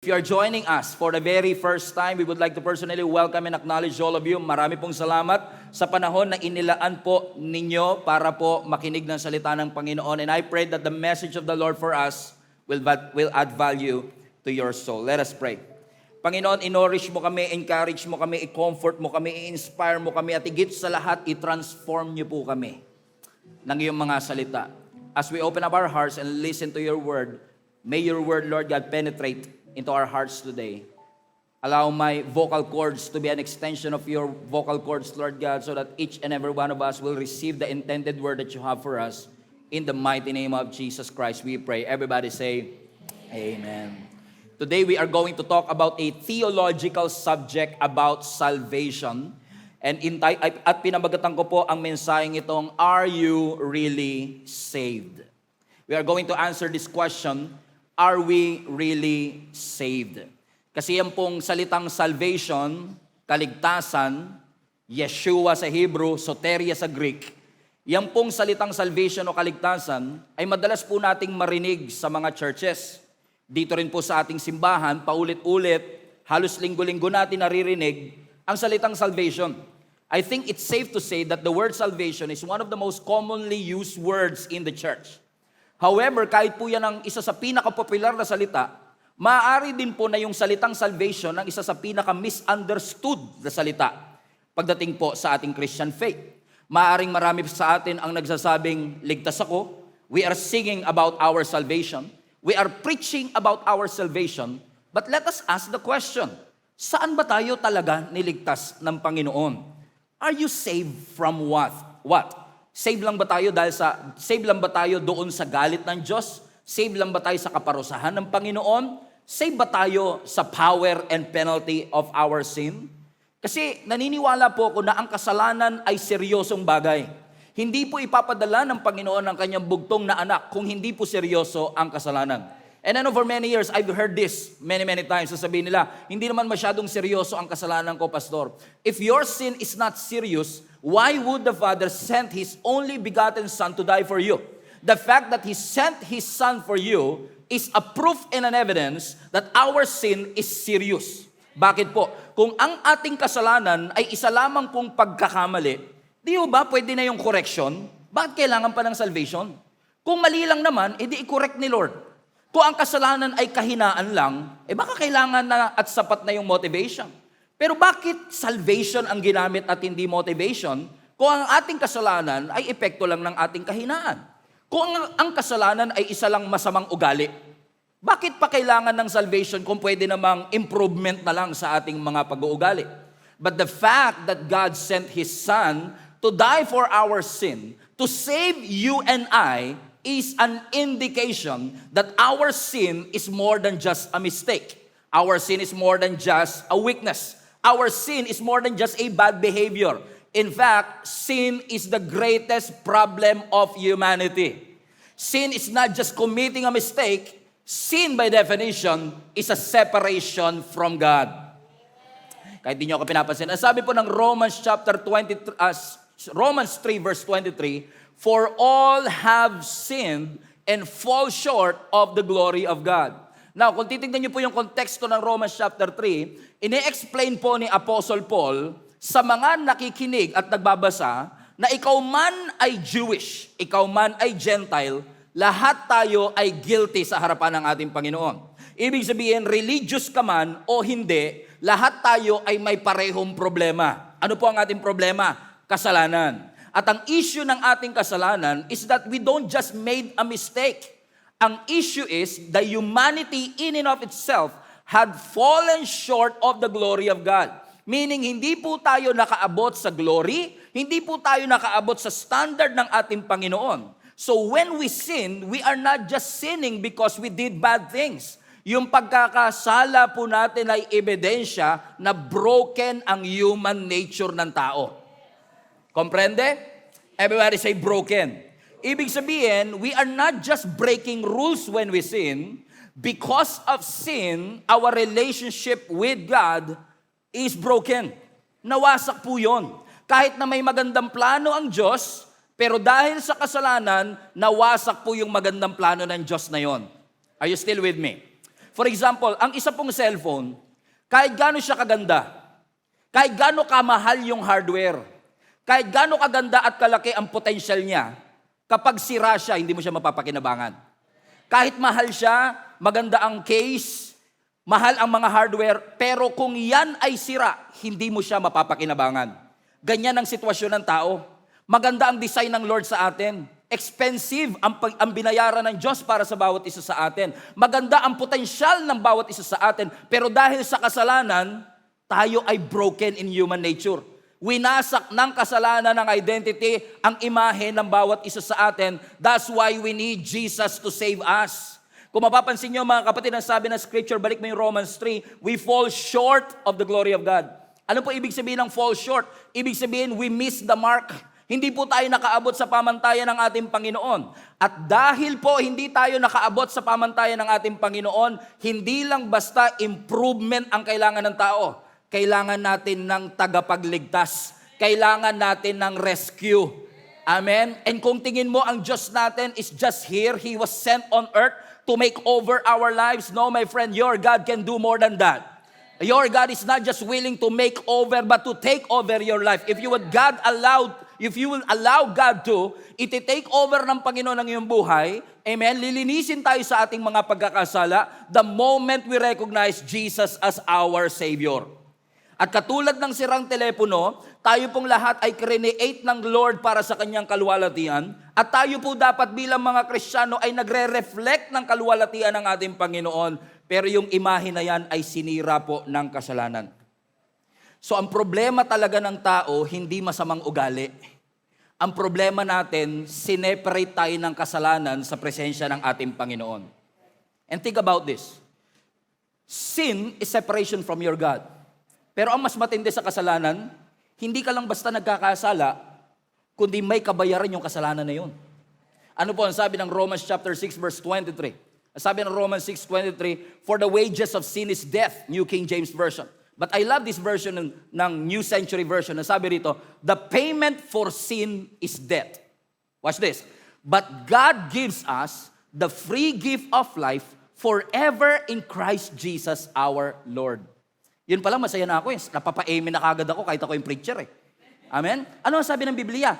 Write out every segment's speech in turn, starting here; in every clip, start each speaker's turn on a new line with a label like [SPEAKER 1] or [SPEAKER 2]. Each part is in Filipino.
[SPEAKER 1] If you are joining us for the very first time, we would like to personally welcome and acknowledge all of you. Marami pong salamat sa panahon na inilaan po ninyo para po makinig ng salita ng Panginoon. And I pray that the message of the Lord for us will add value to your soul. Let us pray. Panginoon, inorish mo kami, encourage mo kami, i-comfort mo kami, i-inspire mo kami, at higit sa lahat, i-transform niyo po kami ng iyong mga salita. As we open up our hearts and listen to your word, may your word, Lord God, penetrate into our hearts today. Allow my vocal cords to be an extension of your vocal cords, Lord God, so that each and every one of us will receive the intended word that you have for us. In the mighty name of Jesus Christ, we pray. Everybody say, Amen. Today we are going to talk about a theological subject about salvation. And at pinabagatan ko po ang mensaheng itong, Are you really saved? We are going to answer this question, Are we really saved? Kasi yan pong salitang salvation, kaligtasan, Yeshua sa Hebrew, soteria sa Greek, yan pong salitang salvation o kaligtasan ay madalas po nating marinig sa mga churches. Dito rin po sa ating simbahan, paulit-ulit, halos linggo-linggo natin naririnig ang salitang salvation. I think it's safe to say that the word salvation is one of the most commonly used words in the church. However, kahit po yan ang isa sa pinaka-popular na salita, maaari din po na yung salitang salvation ang isa sa pinaka-misunderstood na salita pagdating po sa ating Christian faith. Maaring marami sa atin ang nagsasabing, ligtas ako. We are singing about our salvation. We are preaching about our salvation. But let us ask the question, saan ba tayo talaga niligtas ng Panginoon? Are you saved from what? What? Save lang ba tayo doon sa galit ng Diyos? Save lang ba tayo sa kaparusahan ng Panginoon? Save ba tayo sa power and penalty of our sin? Kasi naniniwala po ako na ang kasalanan ay seryosong bagay. Hindi po ipapadala ng Panginoon ang kanyang bugtong na anak kung hindi po seryoso ang kasalanan. And I know for many years, I've heard this many times. Sasabihin nila, hindi naman masyadong seryoso ang kasalanan ko, Pastor. If your sin is not serious, why would the Father send His only begotten Son to die for you? The fact that He sent His Son for you is a proof and an evidence that our sin is serious. Bakit po? Kung ang ating kasalanan ay isa lamang pong pagkakamali, di ba pwede na yung correction? Bakit kailangan pa ng salvation? Kung mali lang naman, edi i-correct ni Lord. Kung ang kasalanan ay kahinaan lang, baka kailangan na at sapat na yung motivation. Pero bakit salvation ang ginamit at hindi motivation kung ang ating kasalanan ay epekto lang ng ating kahinaan? Kung ang kasalanan ay isa lang masamang ugali, bakit pa kailangan ng salvation kung pwede namang improvement na lang sa ating mga pag-uugali? But the fact that God sent His Son to die for our sin, to save you and I, is an indication that our sin is more than just a mistake. Our sin is more than just a weakness. Our sin is more than just a bad behavior. In fact, sin is the greatest problem of humanity. Sin is not just committing a mistake. Sin, by definition, is a separation from God. Kahit di nyo ako pinapansin. Ang sabi po ng Romans 3 verse 23, For all have sinned and fall short of the glory of God. Now, kung titignan niyo po yung konteksto ng Romans chapter 3, ine-explain po ni Apostle Paul sa mga nakikinig at nagbabasa na ikaw man ay Jewish, ikaw man ay Gentile, lahat tayo ay guilty sa harapan ng ating Panginoon. Ibig sabihin, religious ka man o hindi, lahat tayo ay may parehong problema. Ano po ang ating problema? Kasalanan. At ang issue ng ating kasalanan is that we don't just made a mistake. Ang issue is the humanity in and of itself had fallen short of the glory of God. Meaning, hindi po tayo nakaabot sa glory, hindi po tayo nakaabot sa standard ng ating Panginoon. So when we sin, we are not just sinning because we did bad things. Yung pagkakasala po natin ay ebidensya na broken ang human nature ng tao. Comprende? Everybody say broken. Ibig sabihin, we are not just breaking rules when we sin. Because of sin, our relationship with God is broken. Nawasak po yun. Kahit na may magandang plano ang Diyos, pero dahil sa kasalanan, nawasak po yung magandang plano ng Diyos na yon. Are you still with me? For example, ang isa pong cellphone, kahit gaano siya kaganda, kahit gaano kamahal yung hardware, kahit gaano kaganda at kalaki ang potential niya, kapag sira siya, hindi mo siya mapapakinabangan. Kahit mahal siya, maganda ang case, mahal ang mga hardware, pero kung yan ay sira, hindi mo siya mapapakinabangan. Ganyan ang sitwasyon ng tao. Maganda ang design ng Lord sa atin. Expensive ang binayaran ng Diyos para sa bawat isa sa atin. Maganda ang potensyal ng bawat isa sa atin. Pero dahil sa kasalanan, tayo ay broken in human nature. Winasak ng kasalanan ng identity ang imahe ng bawat isa sa atin. That's why we need Jesus to save us. Kung mapapansin nyo mga kapatid, ang sabi ng scripture, balik mo yung Romans 3, we fall short of the glory of God. Ano po ibig sabihin ng fall short? Ibig sabihin, we miss the mark. Hindi po tayo nakaabot sa pamantayan ng ating Panginoon. At dahil po hindi tayo nakaabot sa pamantayan ng ating Panginoon, hindi lang basta improvement ang kailangan ng tao. Kailangan natin ng tagapagligtas. Kailangan natin ng rescue. Amen? And kung tingin mo ang Diyos natin is just here, He was sent on earth to make over our lives. No, my friend, your God can do more than that. Your God is not just willing to make over, but to take over your life. If you will allow God to, iti-take over ng Panginoon ang iyong buhay, amen, lilinisin tayo sa ating mga pagkakasala the moment we recognize Jesus as our Savior. At katulad ng sirang telepono, tayo pong lahat ay create ng Lord para sa kanyang kaluwalhatian, at tayo po dapat bilang mga Kristiyano ay nagre-reflect ng kaluwalhatian ng ating Panginoon. Pero yung imahe na yan ay sinira po ng kasalanan. So ang problema talaga ng tao, hindi masamang ugali. Ang problema natin, sineparate tayo ng kasalanan sa presensya ng ating Panginoon. And think about this. Sin is separation from your God. Pero ang mas matindi sa kasalanan, hindi ka lang basta nagkakasala, kundi may kabayaran yung kasalanan na yun. Ano po ang sabi ng Romans chapter 6 verse 23? Sabi ng Romans 6:23, for the wages of sin is death, New King James Version. But I love this version ng New Century Version. Sabi rito, the payment for sin is death. Watch this. But God gives us the free gift of life forever in Christ Jesus our Lord. Yun pala, masaya na ako eh. Napapa-amen na kagad ako kahit ako yung preacher eh. Amen? Ano ang sabi ng Biblia?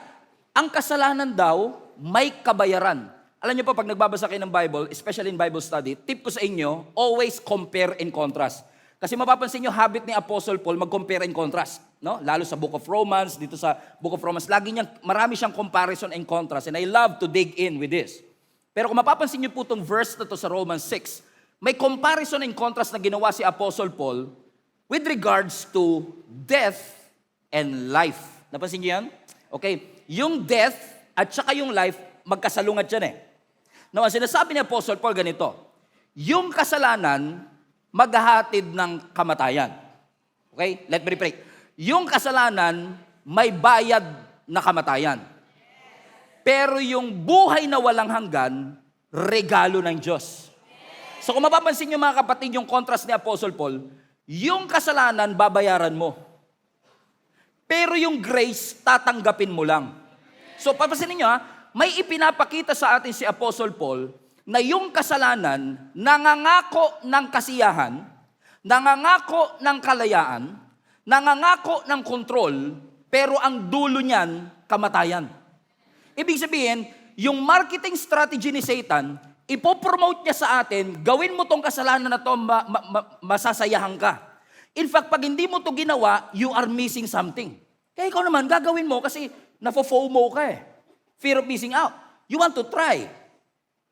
[SPEAKER 1] Ang kasalanan daw may kabayaran. Alam niyo po, pag nagbabasa kayo ng Bible, especially in Bible study, tip ko sa inyo, always compare and contrast. Kasi mapapansin niyo, habit ni Apostle Paul mag-compare and contrast. No? Lalo sa Book of Romans, dito sa Book of Romans, marami siyang comparison and contrast. And I love to dig in with this. Pero kung mapapansin niyo po itong verse na to sa Romans 6, may comparison and contrast na ginawa si Apostle Paul with regards to death and life. Napansin niyo yan? Okay, yung death at saka yung life, magkasalungat yan eh. Now, ang sinasabi ni Apostle Paul ganito, yung kasalanan, maghahatid ng kamatayan. Okay? Let me repeat. Yung kasalanan, may bayad na kamatayan. Pero yung buhay na walang hanggan, regalo ng Diyos. So kung mapapansin niyo mga kapatid, yung contrast ni Apostle Paul, yung kasalanan, babayaran mo. Pero yung grace, tatanggapin mo lang. So papansinin niyo may ipinapakita sa atin si Apostle Paul na yung kasalanan nangangako ng kasiyahan, nangangako ng kalayaan, nangangako ng kontrol, pero ang dulo niyan, kamatayan. Ibig sabihin, yung marketing strategy ni Satan, ipopromote niya sa atin, gawin mo tong kasalanan na to, masasayahan ka. In fact, pag hindi mo to ginawa, you are missing something. Kaya ikaw naman, gagawin mo kasi nafo-FOMO ka eh. Fear of missing out. You want to try.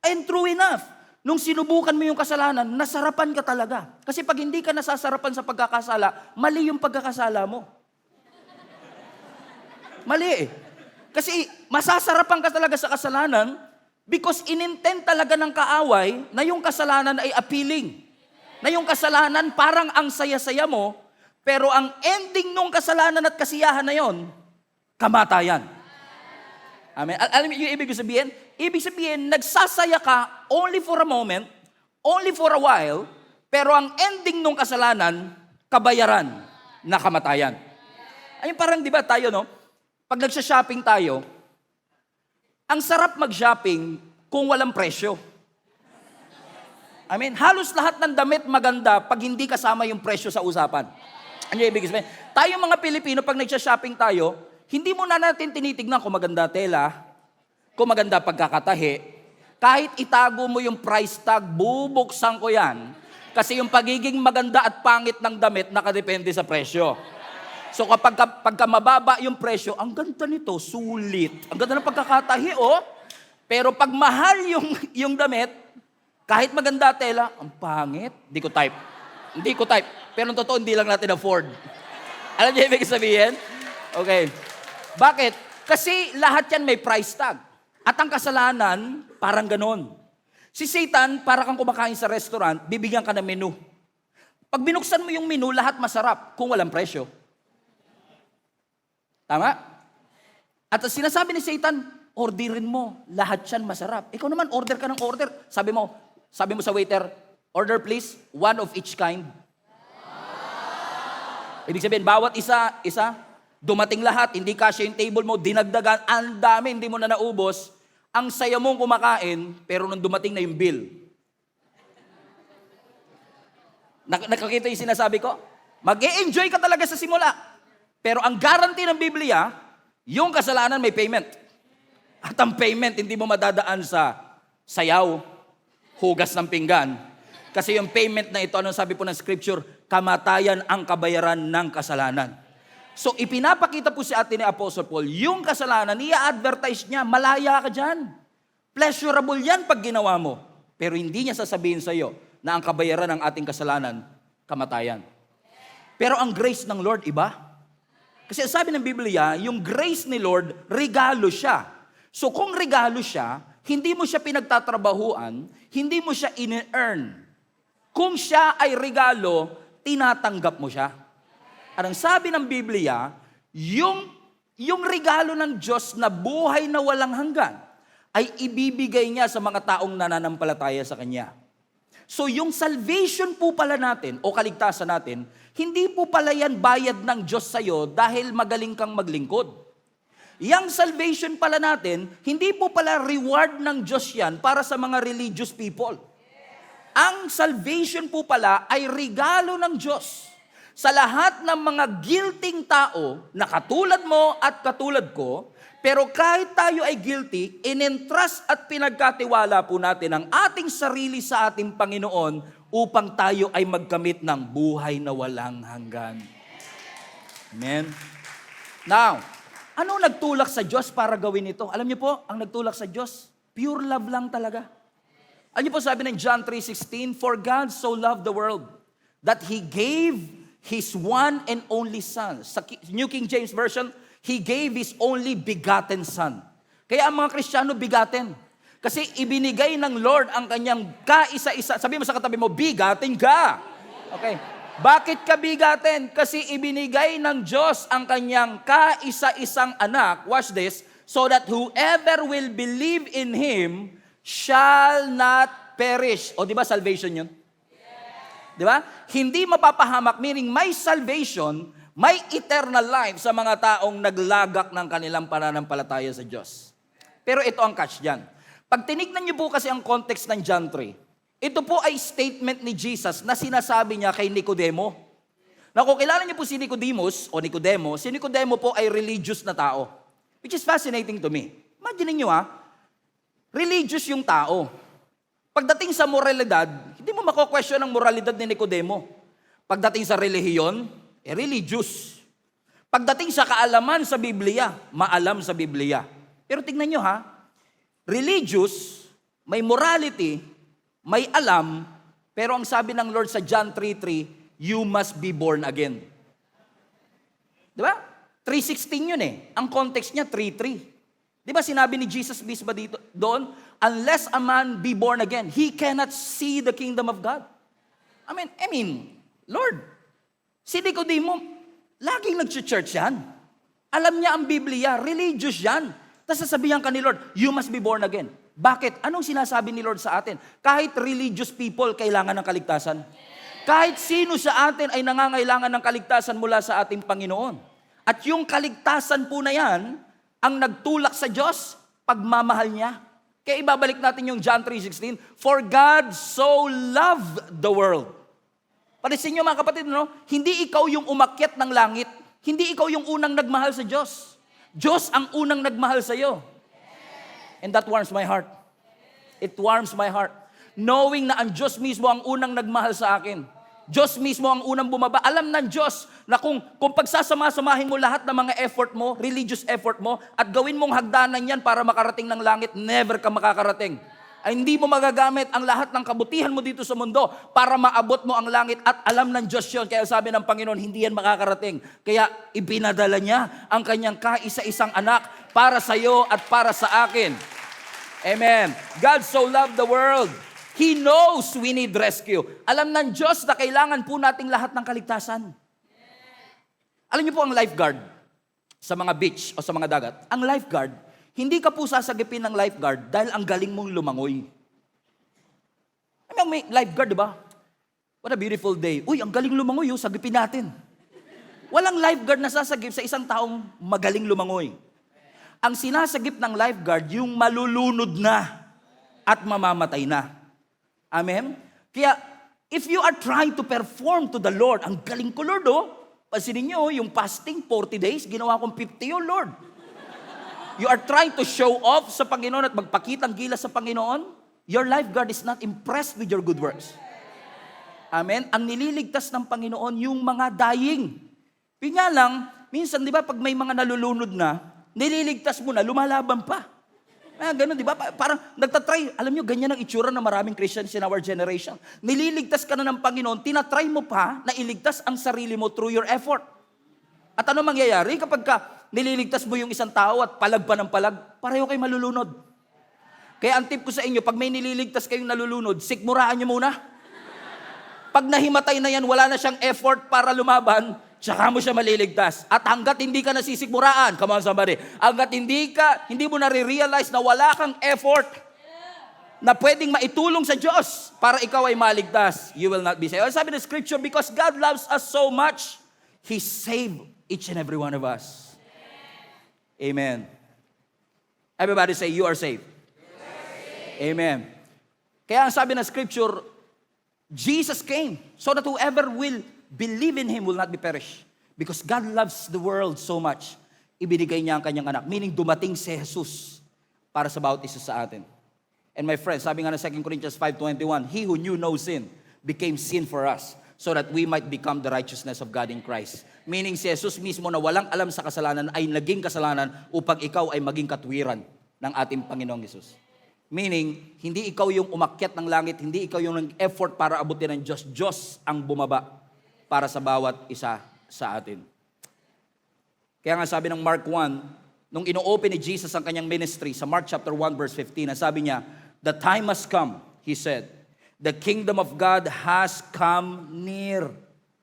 [SPEAKER 1] And true enough, nung sinubukan mo yung kasalanan, nasarapan ka talaga. Kasi pag hindi ka nasasarapan sa pagkakasala, mali yung pagkakasala mo. Mali eh. Kasi masasarapan ka talaga sa kasalanan because inintend talaga ng kaaway na yung kasalanan ay appealing. Na yung kasalanan parang ang saya-saya mo, pero ang ending nung kasalanan at kasiyahan na yon, kamatayan. Amen. Alam mo yung ibig sabihin? Ibig sabihin, nagsasaya ka only for a moment, only for a while, pero ang ending nung kasalanan, kabayaran na kamatayan. Ayun parang di ba tayo, no? Pag nagsha-shopping tayo, ang sarap mag-shopping kung walang presyo. Halos lahat ng damit maganda pag hindi kasama yung presyo sa usapan. Ano yung ibig sabihin? Tayo mga Pilipino, pag nagsha-shopping tayo, hindi mo na natin tinitignan kung maganda tela, kung maganda pagkakatahi. Kahit itago mo yung price tag, bubuksan ko yan. Kasi yung pagiging maganda at pangit ng damit, nakadepende sa presyo. So pagka mababa yung presyo, ang ganda nito, sulit. Ang ganda ng pagkakatahi, oh. Pero pag mahal yung damit, kahit maganda tela, ang pangit. Hindi ko type. Pero totoo, hindi lang natin afford. Alam niyo ibig sabihin? Okay. Bakit? Kasi lahat yan may price tag. At ang kasalanan, parang ganon. Si Satan, para kang kumakain sa restaurant, bibigyan ka ng menu. Pag binuksan mo yung menu, lahat masarap kung walang presyo. Tama? At sinasabi ni Satan, orderin mo, lahat yan masarap. Ikaw naman, order ka ng order. Sabi mo sa waiter, order please, one of each kind. Ibig sabihin, bawat isa, dumating lahat, hindi kasya yung table mo, dinagdagan, ang dami, hindi mo na naubos. Ang saya mong kumakain, pero nung dumating na yung bill. Nakakita yung sinasabi ko? Mag-e-enjoy ka talaga sa simula. Pero ang guarantee ng Biblia, yung kasalanan may payment. At ang payment, hindi mo madadaan sa sayaw, hugas ng pinggan. Kasi yung payment na ito, anong sabi po ng scripture? Kamatayan ang kabayaran ng kasalanan. So ipinapakita po si atin ni Apostle Paul, yung kasalanan, i-advertise niya, malaya ka dyan. Pleasurable yan pag ginawa mo. Pero hindi niya sasabihin sa iyo na ang kabayaran ng ating kasalanan, kamatayan. Pero ang grace ng Lord, iba. Kasi sabi ng Biblia, yung grace ni Lord, regalo siya. So kung regalo siya, hindi mo siya pinagtatrabahuan, hindi mo siya in-earn. Kung siya ay regalo, tinatanggap mo siya. At ang sabi ng Biblia, yung regalo ng Diyos na buhay na walang hanggan, ay ibibigay niya sa mga taong nananampalataya sa Kanya. So yung salvation po pala natin, o kaligtasan natin, hindi po pala yan bayad ng Diyos sa'yo dahil magaling kang maglingkod. Yang salvation pala natin, hindi po pala reward ng Diyos yan para sa mga religious people. Ang salvation po pala ay regalo ng Diyos sa lahat ng mga guilting tao na katulad mo at katulad ko, pero kahit tayo ay guilty, in-entrust at pinagkatiwala po natin ang ating sarili sa ating Panginoon upang tayo ay magkamit ng buhay na walang hanggan. Amen? Now, ano nagtulak sa Diyos para gawin ito? Alam niyo po, ang nagtulak sa Diyos, pure love lang talaga. Alam niyo po sabi ng John 3:16, For God so loved the world that He gave His one and only Son. Sa New King James Version, He gave His only begotten Son. Kaya ang mga Kristiyano bigaten. Kasi ibinigay ng Lord ang kanyang kaisa-isa. Sabi mo sa katabi mo, bigaten ka. Okay. Bakit ka bigaten? Kasi ibinigay ng Diyos ang kanyang kaisa-isang anak, watch this, so that whoever will believe in Him shall not perish. O di ba salvation yun? Di ba? Hindi mapapahamak, meaning may salvation, may eternal life sa mga taong naglagak ng kanilang pananampalataya sa Diyos. Pero ito ang catch dyan. Pag tinignan niyo po kasi ang context ng John 3, ito po ay statement ni Jesus na sinasabi niya kay Nicodemo. Na kung kilala niyo po si Nicodemus o Nicodemo, si Nicodemo po ay religious na tao. Which is fascinating to me. Imagine niyo religious yung tao. Pagdating sa moralidad, hindi mo mako-question ang moralidad ni Nicodemo. Pagdating sa relihiyon, religious. Pagdating sa kaalaman sa Biblia, maalam sa Biblia. Pero tingnan nyo religious, may morality, may alam, pero ang sabi ng Lord sa John 3:3, you must be born again. Di ba? 3:16 yun Ang context niya, 3:3. Di ba sinabi ni Jesus mismo dito, doon, unless a man be born again, he cannot see the kingdom of God. I mean, Lord, si Nicodemo, laging nag-church yan. Alam niya ang Biblia, religious yan. Tapos sasabihan ka ni Lord, you must be born again. Bakit? Anong sinasabi ni Lord sa atin? Kahit religious people, kailangan ng kaligtasan. Kahit sino sa atin ay nangangailangan ng kaligtasan mula sa ating Panginoon. At yung kaligtasan po na yan, ang nagtulak sa Diyos, pagmamahal niya. Kaya ibabalik natin yung John 3:16, for God so loved the world. Parisin nyo mga kapatid, no? Hindi ikaw yung umakyat ng langit. Hindi ikaw yung unang nagmahal sa Diyos. Diyos ang unang nagmahal sa iyo. And that warms my heart. It warms my heart. Knowing na ang Diyos mismo ang unang nagmahal sa akin. Diyos mismo ang unang bumaba. Alam ng Diyos na kung pagsasama-samahin mo lahat ng mga effort mo, religious effort mo, at gawin mong hagdanan yan para makarating ng langit, never ka makakarating. Ay hindi mo magagamit ang lahat ng kabutihan mo dito sa mundo para maabot mo ang langit, at alam ng Diyos yun. Kaya sabi ng Panginoon, hindi yan makakarating. Kaya ibinadala niya ang kanyang kaisa-isang anak para sa iyo at para sa akin. Amen. God so loved the world. He knows we need rescue. Alam ng Diyos na kailangan po nating lahat ng kaligtasan. Alam niyo po ang lifeguard sa mga beach o sa mga dagat. Ang lifeguard, hindi ka po sasagipin ng lifeguard dahil ang galing mong lumangoy. May lifeguard, di ba? What a beautiful day. Uy, ang galing lumangoy, sagipin natin. Walang lifeguard na sasagip sa isang taong magaling lumangoy. Ang sinasagip ng lifeguard, yung malulunod na at mamamatay na. Amen? Kaya, if you are trying to perform to the Lord, ang galing ko, Lord, pansinin nyo, yung fasting, 40 days, ginawa kong 50, Lord. You are trying to show off sa Panginoon at magpakitang gilas sa Panginoon, your lifeguard is not impressed with your good works. Amen? Ang nililigtas ng Panginoon, yung mga dying. Nga lang, minsan, di ba, pag may mga nalulunod na, nililigtas mo na, lumalaban pa. Ganun, di ba? Parang nagtatry. Alam nyo, ganyan ang itsura ng maraming Christians in our generation. Nililigtas ka na ng Panginoon, tinatry mo pa na iligtas ang sarili mo through your effort. At ano mangyayari kapag nililigtas mo yung isang tao at palag pa ng palag, pareho kayo malulunod. Kaya ang tip ko sa inyo, pag may nililigtas kayong nalulunod, sikmuraan nyo muna. Pag nahimatay na yan, wala na siyang effort para lumaban, tsaka mo siya maliligtas. At hanggat hindi ka nasisikmuraan, come on somebody, hanggat hindi mo nare-realize na wala kang effort na pwedeng maitulong sa Diyos para ikaw ay maligtas, you will not be saved. Sabi ng scripture, because God loves us so much, He saved each and every one of us. Amen. Everybody say, you are saved. Amen. Kaya ang sabi ng scripture, Jesus came so that whoever will believe in Him will not be perished. Because God loves the world so much, ibinigay niya ang kanyang anak. Meaning, dumating si Jesus para sa bawat isa sa atin. And my friends, sabi nga ng 2 Corinthians 5:21, He who knew no sin became sin for us, so that we might become the righteousness of God in Christ. Meaning, si Jesus mismo na walang alam sa kasalanan ay naging kasalanan upang ikaw ay maging katwiran ng ating Panginoong Jesus. Meaning, hindi ikaw yung umakyat ng langit, hindi ikaw yung nag-effort para abutin ng Diyos. Diyos ang bumaba para sa bawat isa sa atin. Kaya nga sabi ng Mark 1, nung ino-open ni Jesus ang kanyang ministry, sa Mark chapter 1 verse 15, sabi niya, the time has come, He said, the kingdom of God has come near.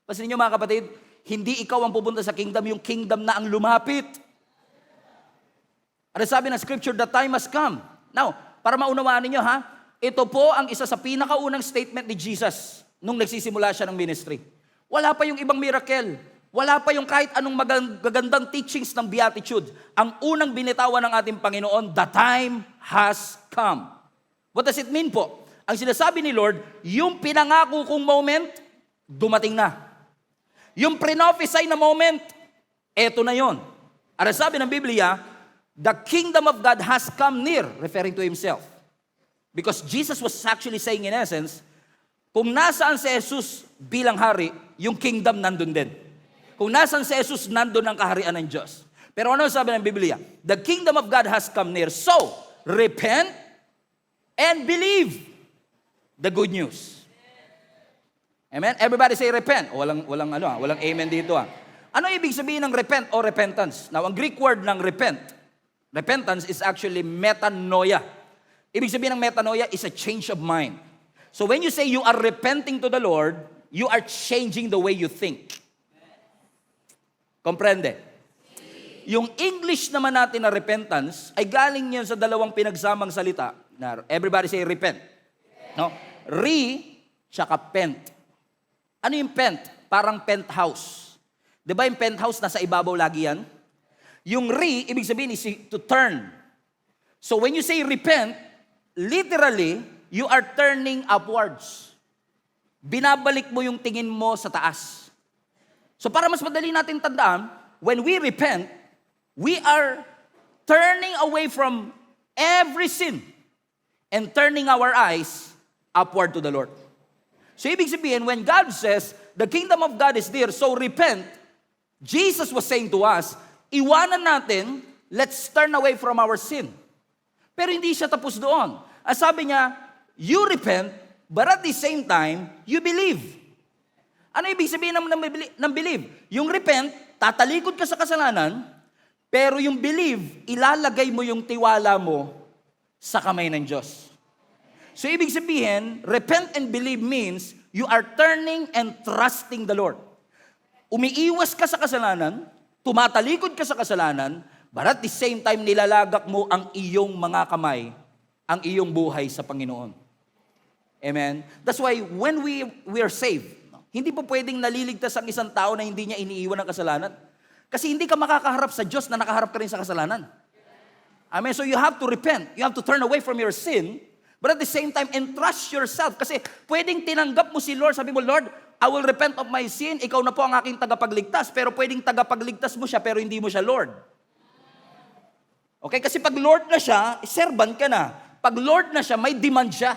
[SPEAKER 1] Pasin niyo mga kapatid, hindi ikaw ang pupunta sa kingdom, yung kingdom na ang lumapit. Ano sabi ng scripture, the time has come. Now, para maunawaan ninyo ito po ang isa sa pinakaunang statement ni Jesus nung nagsisimula siya ng ministry. Wala pa yung ibang miracle. Wala pa yung kahit anong magagandang teachings ng beatitude. Ang unang binitawan ng ating Panginoon, the time has come. What does it mean po? Ang sinasabi ni Lord, yung pinangako kong moment, dumating na. Yung pre-prophesy na moment, eto na yon. At sabi ng Biblia, the kingdom of God has come near, referring to Himself. Because Jesus was actually saying in essence, kung nasaan si Jesus bilang hari, yung kingdom nandun din. Kung nasaan si Jesus, nandun ang kaharian ng Diyos. Pero ano sabi ng Biblia? The kingdom of God has come near. So, repent and believe the good news. Amen? Everybody say repent. Walang amen dito. Ano ibig sabihin ng repent o repentance? Now, ang Greek word ng repentance is actually metanoia. Ibig sabihin ng metanoia is a change of mind. So when you say you are repenting to the Lord, you are changing the way you think. Comprende? Yung English naman natin na repentance ay galing yan sa dalawang pinagsamang salita. Everybody say repent. No? Tsaka pent. Ano yung pent? Parang penthouse. Di ba yung penthouse nasa ibabaw lagi yan? Yung ibig sabihin is to turn. So when you say repent, literally, you are turning upwards. Binabalik mo yung tingin mo sa taas. So para mas madali natin tandaan, when we repent, we are turning away from every sin and turning our eyes upward to the Lord. So ibig sabihin, when God says, the kingdom of God is near, so repent, Jesus was saying to us, iwanan natin, let's turn away from our sin. Pero hindi siya tapos doon. Ang sabi niya, you repent, but at the same time, you believe. Ano ibig sabihin ng believe? Yung repent, tatalikod ka sa kasalanan, pero yung believe, ilalagay mo yung tiwala mo sa kamay ng Diyos. So ibig sabihin, repent and believe means you are turning and trusting the Lord. Umiiwas ka sa kasalanan, tumatalikod ka sa kasalanan, but at the same time nilalagak mo ang iyong mga kamay, ang iyong buhay sa Panginoon. Amen? That's why when we are saved, hindi po pwedeng naliligtas ang isang tao na hindi niya iniiwan ng kasalanan. Kasi hindi ka makakaharap sa Diyos na nakaharap ka rin sa kasalanan. Amen? So you have to repent. You have to turn away from your sin, but at the same time, entrust yourself. Kasi pwedeng tinanggap mo si Lord. Sabi mo, Lord, I will repent of my sin. Ikaw na po ang aking tagapagligtas. Pero pwedeng tagapagligtas mo siya, pero hindi mo siya Lord. Okay? Kasi pag Lord na siya, servant ka na. Pag Lord na siya, may demand siya.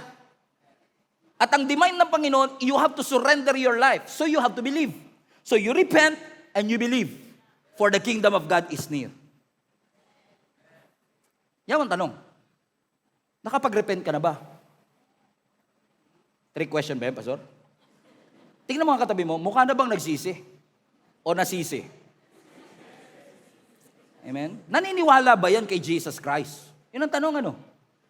[SPEAKER 1] At ang demand ng Panginoon, you have to surrender your life. So you have to believe. So you repent and you believe. For the kingdom of God is near. Yan ang tanong. Nakapag-repent ka na ba? Trick question ba yan, Pastor? Tingnan mo ang katabi mo, mukha na bang nagsisi? O nasisi? Amen? Naniniwala ba yan kay Jesus Christ? Yun ang tanong, ano?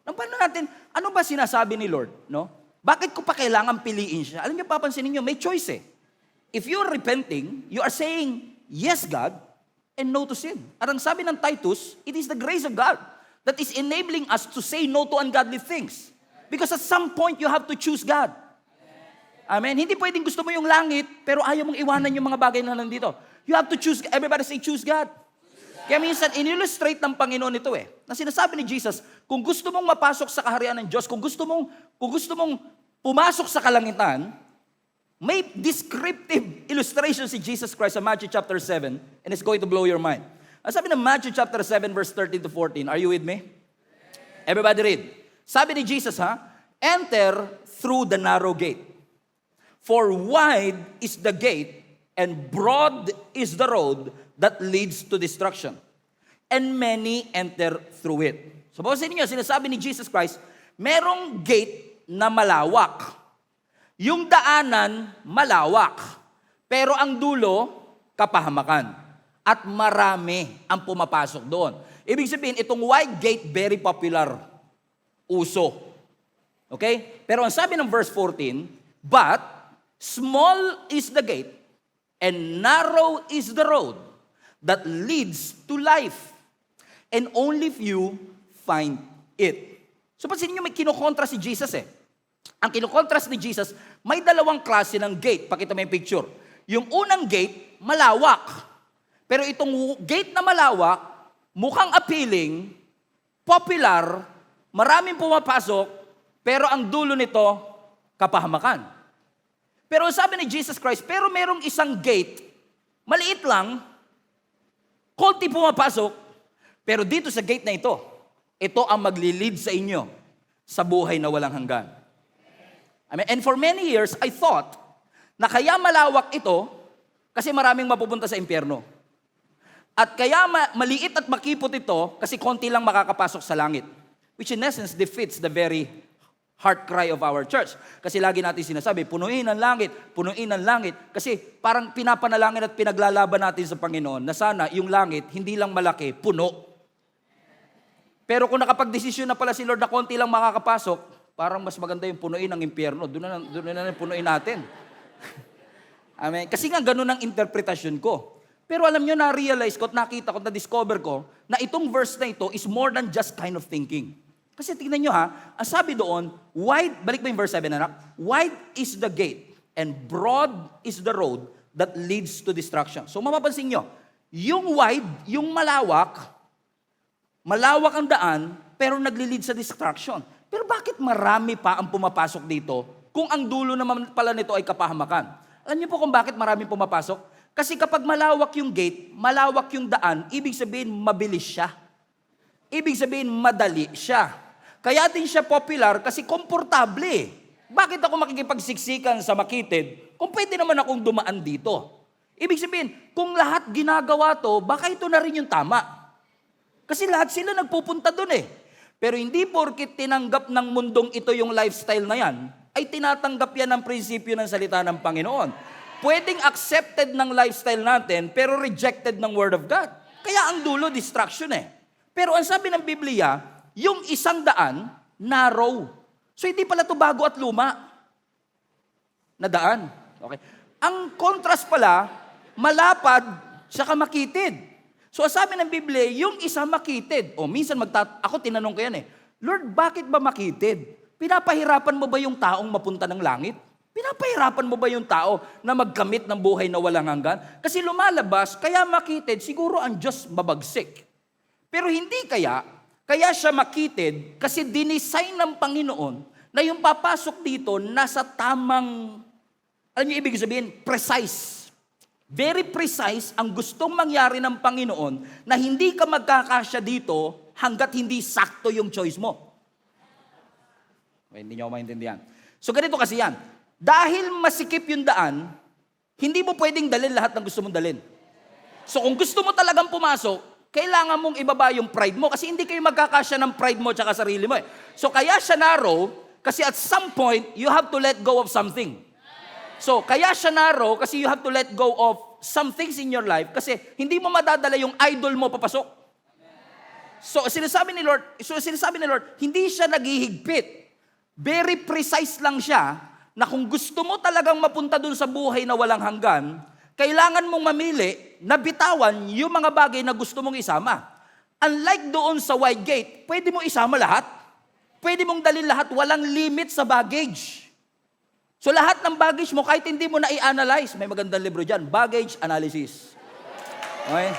[SPEAKER 1] Paano natin, ano ba sinasabi ni Lord? No? Bakit ko pa kailangan piliin siya? Alam niyo, papansinin niyo, may choice eh. If you're repenting, you are saying, yes, God, and no to sin. At ang sabi ng Titus, it is the grace of God that is enabling us to say no to ungodly things. Because at some point, you have to choose God. Amen? Hindi pwedeng gusto mo yung langit, pero ayaw mong iwanan yung mga bagay na nandito. You have to choose, everybody say, choose God. Kaya minsan, in-illustrate ng Panginoon ito eh. Na sinasabi ni Jesus, kung gusto mong mapasok sa kaharian ng Diyos, kung gusto mong pumasok sa kalangitan, may descriptive illustration si Jesus Christ sa Matthew chapter 7, and it's going to blow your mind. Ang sabi ng Matthew chapter 7, verse 13 to 14, are you with me? Everybody read. Sabi ni Jesus, enter through the narrow gate. For wide is the gate, and broad is the road that leads to destruction. And many enter through it. So, bawasin niyo, sinasabi ni Jesus Christ, merong gate na malawak. Yung daanan, malawak. Pero ang dulo, kapahamakan. At marami ang pumapasok doon. Ibig sabihin, itong wide gate, very popular. Uso. Okay? Pero ang sabi ng verse 14, but small is the gate, and narrow is the road that leads to life, and only few find it. So pansin niyo, may kinokontra si Jesus eh. Ang kinokontrast ni Jesus, may dalawang klase ng gate. Pakita mo yung picture. Yung unang gate, malawak. Pero itong gate na malawak, mukhang appealing, popular, maraming pumapasok, pero ang dulo nito, kapahamakan. Pero sabi ni Jesus Christ, pero merong isang gate, maliit lang, konti pumapasok, pero dito sa gate na ito ang maglilid sa inyo sa buhay na walang hanggan. And for many years, I thought na kaya malawak ito kasi maraming mapupunta sa impyerno. At kaya maliit at makipot ito kasi konti lang makakapasok sa langit. Which in essence defeats the very heart cry of our church. Kasi lagi natin sinasabi, punuin ang langit, punuin ang langit. Kasi parang pinapanalangin at pinaglalaban natin sa Panginoon na sana yung langit hindi lang malaki, puno. Pero kung nakapag-desisyon na pala si Lord na konti lang makakapasok, parang mas maganda yung punuin ng impyerno. Doon na punuin natin. Amen. Kasi nga ganun ang interpretasyon ko. Pero alam nyo, na-realize ko at nakita ko, na-discover ko, na itong verse na ito is more than just kind of thinking. Kasi tingnan nyo ang sabi doon, wide, balik ba yung verse 7 anak? Wide is the gate, and broad is the road that leads to destruction. So mapapansin nyo, yung wide, yung malawak ang daan, pero nagli-lead sa destruction. Pero bakit marami pa ang pumapasok dito kung ang dulo naman pala nito ay kapahamakan? Alam niyo po kung bakit marami pumapasok? Kasi kapag malawak yung gate, malawak yung daan, ibig sabihin mabilis siya. Ibig sabihin madali siya. Kaya din siya popular kasi komportable. Bakit ako makikipagsiksikan sa Makitid kung pwede naman akong dumaan dito? Ibig sabihin, kung lahat ginagawa to, baka ito na rin yung tama. Kasi lahat sila nagpupunta doon eh. Pero hindi porkit tinanggap ng mundong ito yung lifestyle na yan, ay tinatanggap yan ang prinsipyo ng salita ng Panginoon. Pwedeng accepted ng lifestyle natin, pero rejected ng Word of God. Kaya ang dulo, distraction eh. Pero ang sabi ng Biblia, yung isang daan, narrow. So hindi pala ito bago at luma na daan. Okay. Ang contrast pala, malapad, saka makitid. So sabi ng Biblia, yung isa makitid. O minsan ako tinanong ko yan eh, Lord, bakit ba makitid? Pinapahirapan mo ba yung taong mapunta ng langit? Pinapahirapan mo ba yung tao na magkamit ng buhay na walang hanggan? Kasi lumalabas, kaya makitid, siguro ang Diyos mabagsik. Pero hindi kaya siya makitid kasi dinesign ng Panginoon na yung papasok dito nasa tamang, alam niyo ibig sabihin, precise. Very precise ang gustong mangyari ng Panginoon na hindi ka magkakasya dito hanggat hindi sakto yung choice mo. Okay, hindi niyo ako maintindihan. So ganito kasi yan. Dahil masikip yung daan, hindi mo pwedeng dalhin lahat ng gusto mong dalhin. So kung gusto mo talagang pumasok, kailangan mong ibaba yung pride mo kasi hindi kayo magkakasya ng pride mo tsaka sarili mo eh. So kaya siya narrow kasi at some point, you have to let go of something. So kaya siya narrow kasi you have to let go of some things in your life kasi hindi mo madadala yung idol mo papasok. So sinasabi ni Lord, hindi siya naghihigpit. Very precise lang siya na kung gusto mo talagang mapunta dun sa buhay na walang hanggan, kailangan mong mamili na bitawan yung mga bagay na gusto mong isama. Unlike doon sa wide gate, pwede mo isama lahat. Pwede mong dalhin lahat, walang limit sa baggage. So lahat ng baggage mo, kahit hindi mo na i-analyze, may magandang libro dyan, Baggage Analysis. Okay?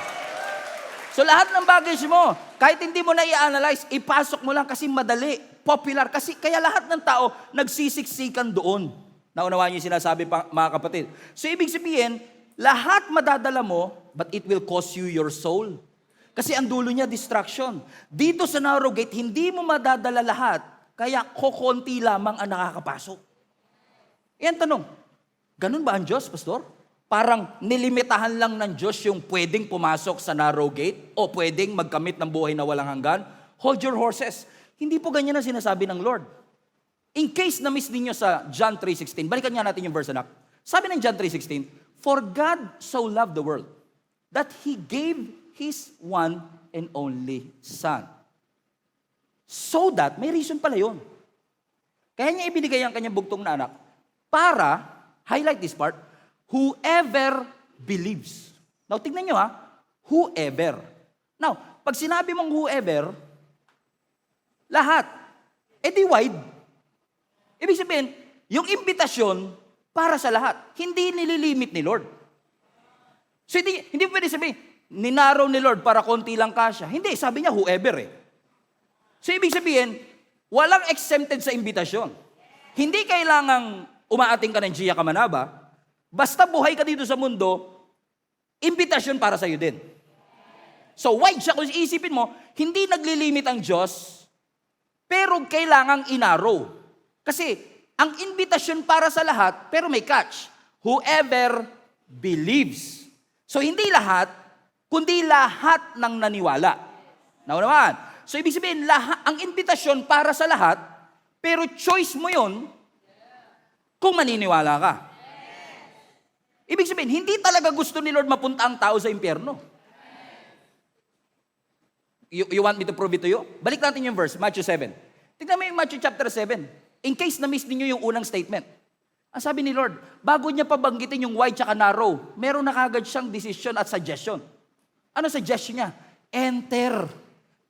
[SPEAKER 1] So lahat ng baggage mo, kahit hindi mo na i-analyze, ipasok mo lang kasi madali, popular. Kasi kaya lahat ng tao nagsisiksikan doon. Naunawaan niyo yung sinasabi mga kapatid. So ibig sabihin, lahat madadala mo, but it will cost you your soul. Kasi ang dulo niya, distraction. Dito sa narrow gate, hindi mo madadala lahat, kaya kokonti lamang ang nakakapasok. Yan tanong, ganun ba ang Diyos, Pastor? Parang nilimitahan lang ng Diyos yung pwedeng pumasok sa narrow gate o pwedeng magkamit ng buhay na walang hanggan? Hold your horses. Hindi po ganyan ang sinasabi ng Lord. In case na-miss ninyo sa John 3:16, balikan nga natin yung verse, anak. Sabi ng John 3:16, For God so loved the world that He gave His one and only Son. So that, may reason pala yun. Kaya niya ibinigay ang kanyang bugtong na anak para, highlight this part, whoever believes. Now, tignan nyo ha, whoever. Now, pag sinabi mong whoever, lahat, edi wide. Ibig sabihin, yung imbitasyon para sa lahat. Hindi nililimit ni Lord. So, hindi pwede sabihin, ninaraw ni Lord para konti lang kasya. Hindi, sabi niya whoever eh. So, ibig sabihin, walang exempted sa imbitasyon. Hindi kailangang umaating ka ng Gia Kamanaba, basta buhay ka dito sa mundo, imbitasyon para sa'yo din. So wide siya, kung isipin mo, hindi naglilimit ang Diyos, pero kailangang inarrow. Kasi ang imbitasyon para sa lahat, pero may catch. Whoever believes. So hindi lahat, kundi lahat ng naniwala. Naunawaan? So ibig sabihin, ang imbitasyon para sa lahat, pero choice mo yon kung maniniwala ka. Ibig sabihin, hindi talaga gusto ni Lord mapunta ang tao sa impyerno. You want me to prove it to you? Balik natin yung verse, Matthew 7. Tignan mo yung Matthew chapter 7. In case na-miss ninyo yung unang statement. Ang sabi ni Lord, bago niya pabanggitin yung wide tsaka narrow, meron na kagad siyang decision at suggestion. Ano suggestion niya? Enter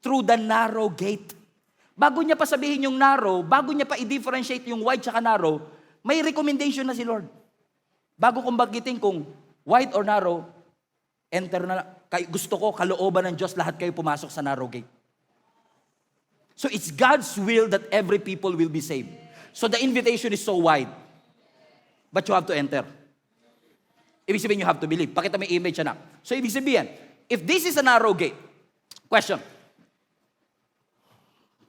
[SPEAKER 1] through the narrow gate. Bago niya pa sabihin yung narrow, bago niya pa i-differentiate yung wide tsaka narrow, may recommendation na si Lord. Bago kong banggitin kung wide or narrow, enter na. Gusto ko, kalooban ng Diyos, lahat kayo pumasok sa narrow gate. So it's God's will that every people will be saved. So the invitation is so wide. But you have to enter. Ibig sabihin, you have to believe. Pakita mo yung image, anak. So ibig sabihin, if this is a narrow gate, question.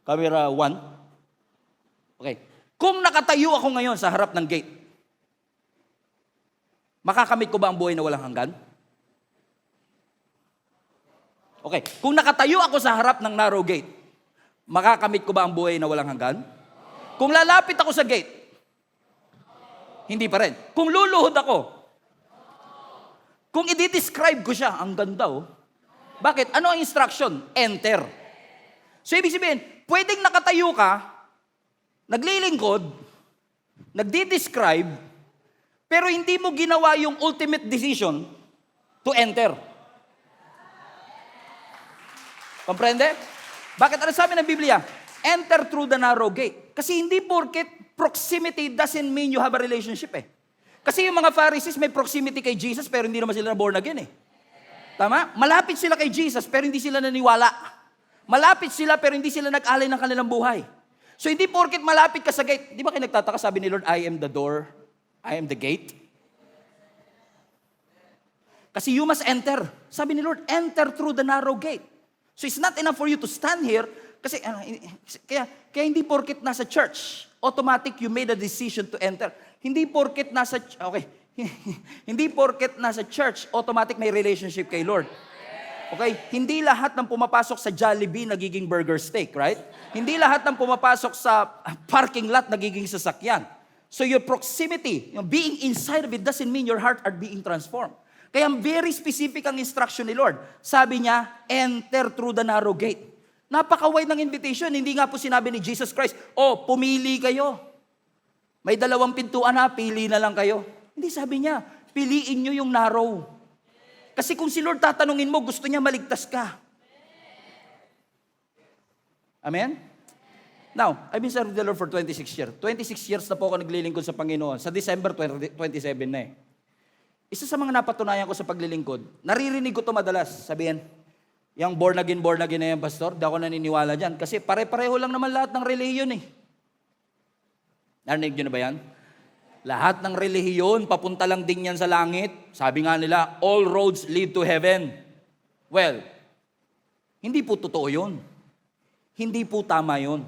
[SPEAKER 1] Camera 1. Okay. Kung nakatayo ako ngayon sa harap ng gate, makakamit ko ba ang buhay na walang hanggan? Okay. Kung nakatayo ako sa harap ng narrow gate, makakamit ko ba ang buhay na walang hanggan? Kung lalapit ako sa gate, hindi pa rin. Kung luluhod ako, kung i-describe ko siya, ang ganda oh. Bakit? Ano ang instruction? Enter. So ibig sabihin, pwedeng nakatayo ka, naglilingkod, nagdi-describe, pero hindi mo ginawa yung ultimate decision to enter. Komprende? Bakit? Ano sabi ng Biblia? Enter through the narrow gate. Kasi hindi porket proximity doesn't mean you have a relationship eh. Kasi yung mga Pharisees may proximity kay Jesus pero hindi naman sila born again eh. Tama? Malapit sila kay Jesus pero hindi sila naniwala. Malapit sila pero hindi sila nag-alay ng kanilang buhay. So hindi porket malapit ka sa gate. Di ba kayo nagtataka, sabi ni Lord, I am the door, I am the gate? Kasi you must enter. Sabi ni Lord, enter through the narrow gate. So it's not enough for you to stand here. Kasi kaya hindi porket nasa church, automatic you made a decision to enter. Hindi porket nasa hindi porket nasa church, automatic may relationship kay Lord. Okay? Hindi lahat ng pumapasok sa Jollibee nagiging burger steak, right? Hindi lahat ng pumapasok sa parking lot nagiging sasakyan. So your proximity, being inside of it doesn't mean your heart are being transformed. Kaya very specific ang instruction ni Lord. Sabi niya, enter through the narrow gate. Napaka-wide ng invitation. Hindi nga po sinabi ni Jesus Christ, pumili kayo. May 2 pintuan na, pili na lang kayo. Hindi, sabi niya, piliin nyo yung narrow. Kasi kung si Lord tatanungin mo, gusto niya maligtas ka. Amen? Now, I've been serving the Lord for 26 years. 26 years na po ako naglilingkod sa Panginoon. Sa December 27 na eh. Isa sa mga napatunayan ko sa paglilingkod, naririnig ko to madalas, sabihin, yung born again na yan, pastor, di ako naniniwala dyan. Kasi pare-pareho lang naman lahat ng relihiyon eh. Narinig nyo na ba yan? Lahat ng relihiyon, papunta lang din yan sa langit. Sabi nga nila, all roads lead to heaven. Well, hindi po totoo yun. Hindi po tama yun.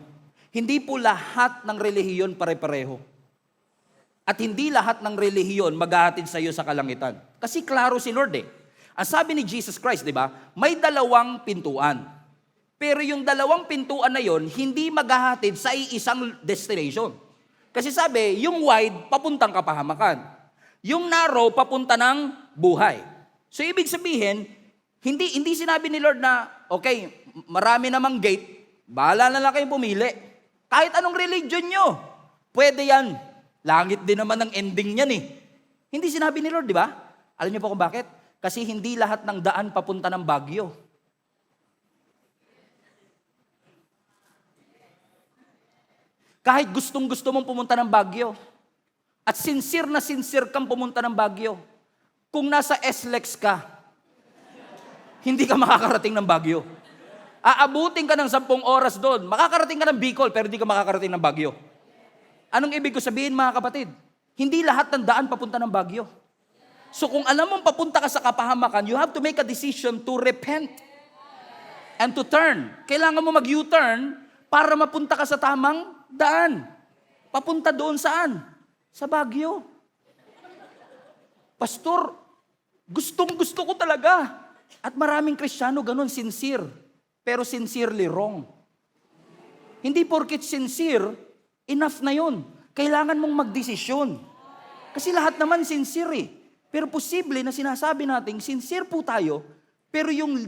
[SPEAKER 1] Hindi po lahat ng relihiyon pare-pareho. At hindi lahat ng relihiyon maghahatid sa iyo sa kalangitan. Kasi klaro si Lord eh. Ang sabi ni Jesus Christ, di ba, may 2 pintuan. Pero yung 2 pintuan na yon, hindi maghahatid sa isang destination. Kasi sabi, yung wide, papuntang kapahamakan. Yung narrow, papunta ng buhay. So ibig sabihin, hindi sinabi ni Lord na, okay, marami namang gate, bahala na lang kayong pumili. Kahit anong religion nyo, pwede yan. Langit din naman ang ending niyan eh. Hindi sinabi ni Lord, di ba? Alam niyo po kung bakit? Kasi hindi lahat ng daan papunta ng Baguio. Kahit gustong-gusto mong pumunta ng Baguio, at sincere na sincere kang pumunta ng Baguio, kung nasa SLEX ka, hindi ka makakarating ng Baguio. Aabutin ka ng 10 oras doon. Makakarating ka ng Bicol, pero hindi ka makakarating ng Baguio. Anong ibig ko sabihin, mga kapatid? Hindi lahat ng daan papunta ng Baguio. So kung alam mong papunta ka sa kapahamakan, you have to make a decision to repent and to turn. Kailangan mo mag-U-turn para mapunta ka sa tamang daan. Papunta doon saan? Sa Baguio. Pastor, gustong-gusto ko talaga. At maraming Kristiyano ganun, sincere. Pero sincerely wrong. Hindi porket sincere, enough na yun. Kailangan mong magdesisyon. Kasi lahat naman sincere eh. Pero posible na sinasabi natin, sincere po tayo, pero yung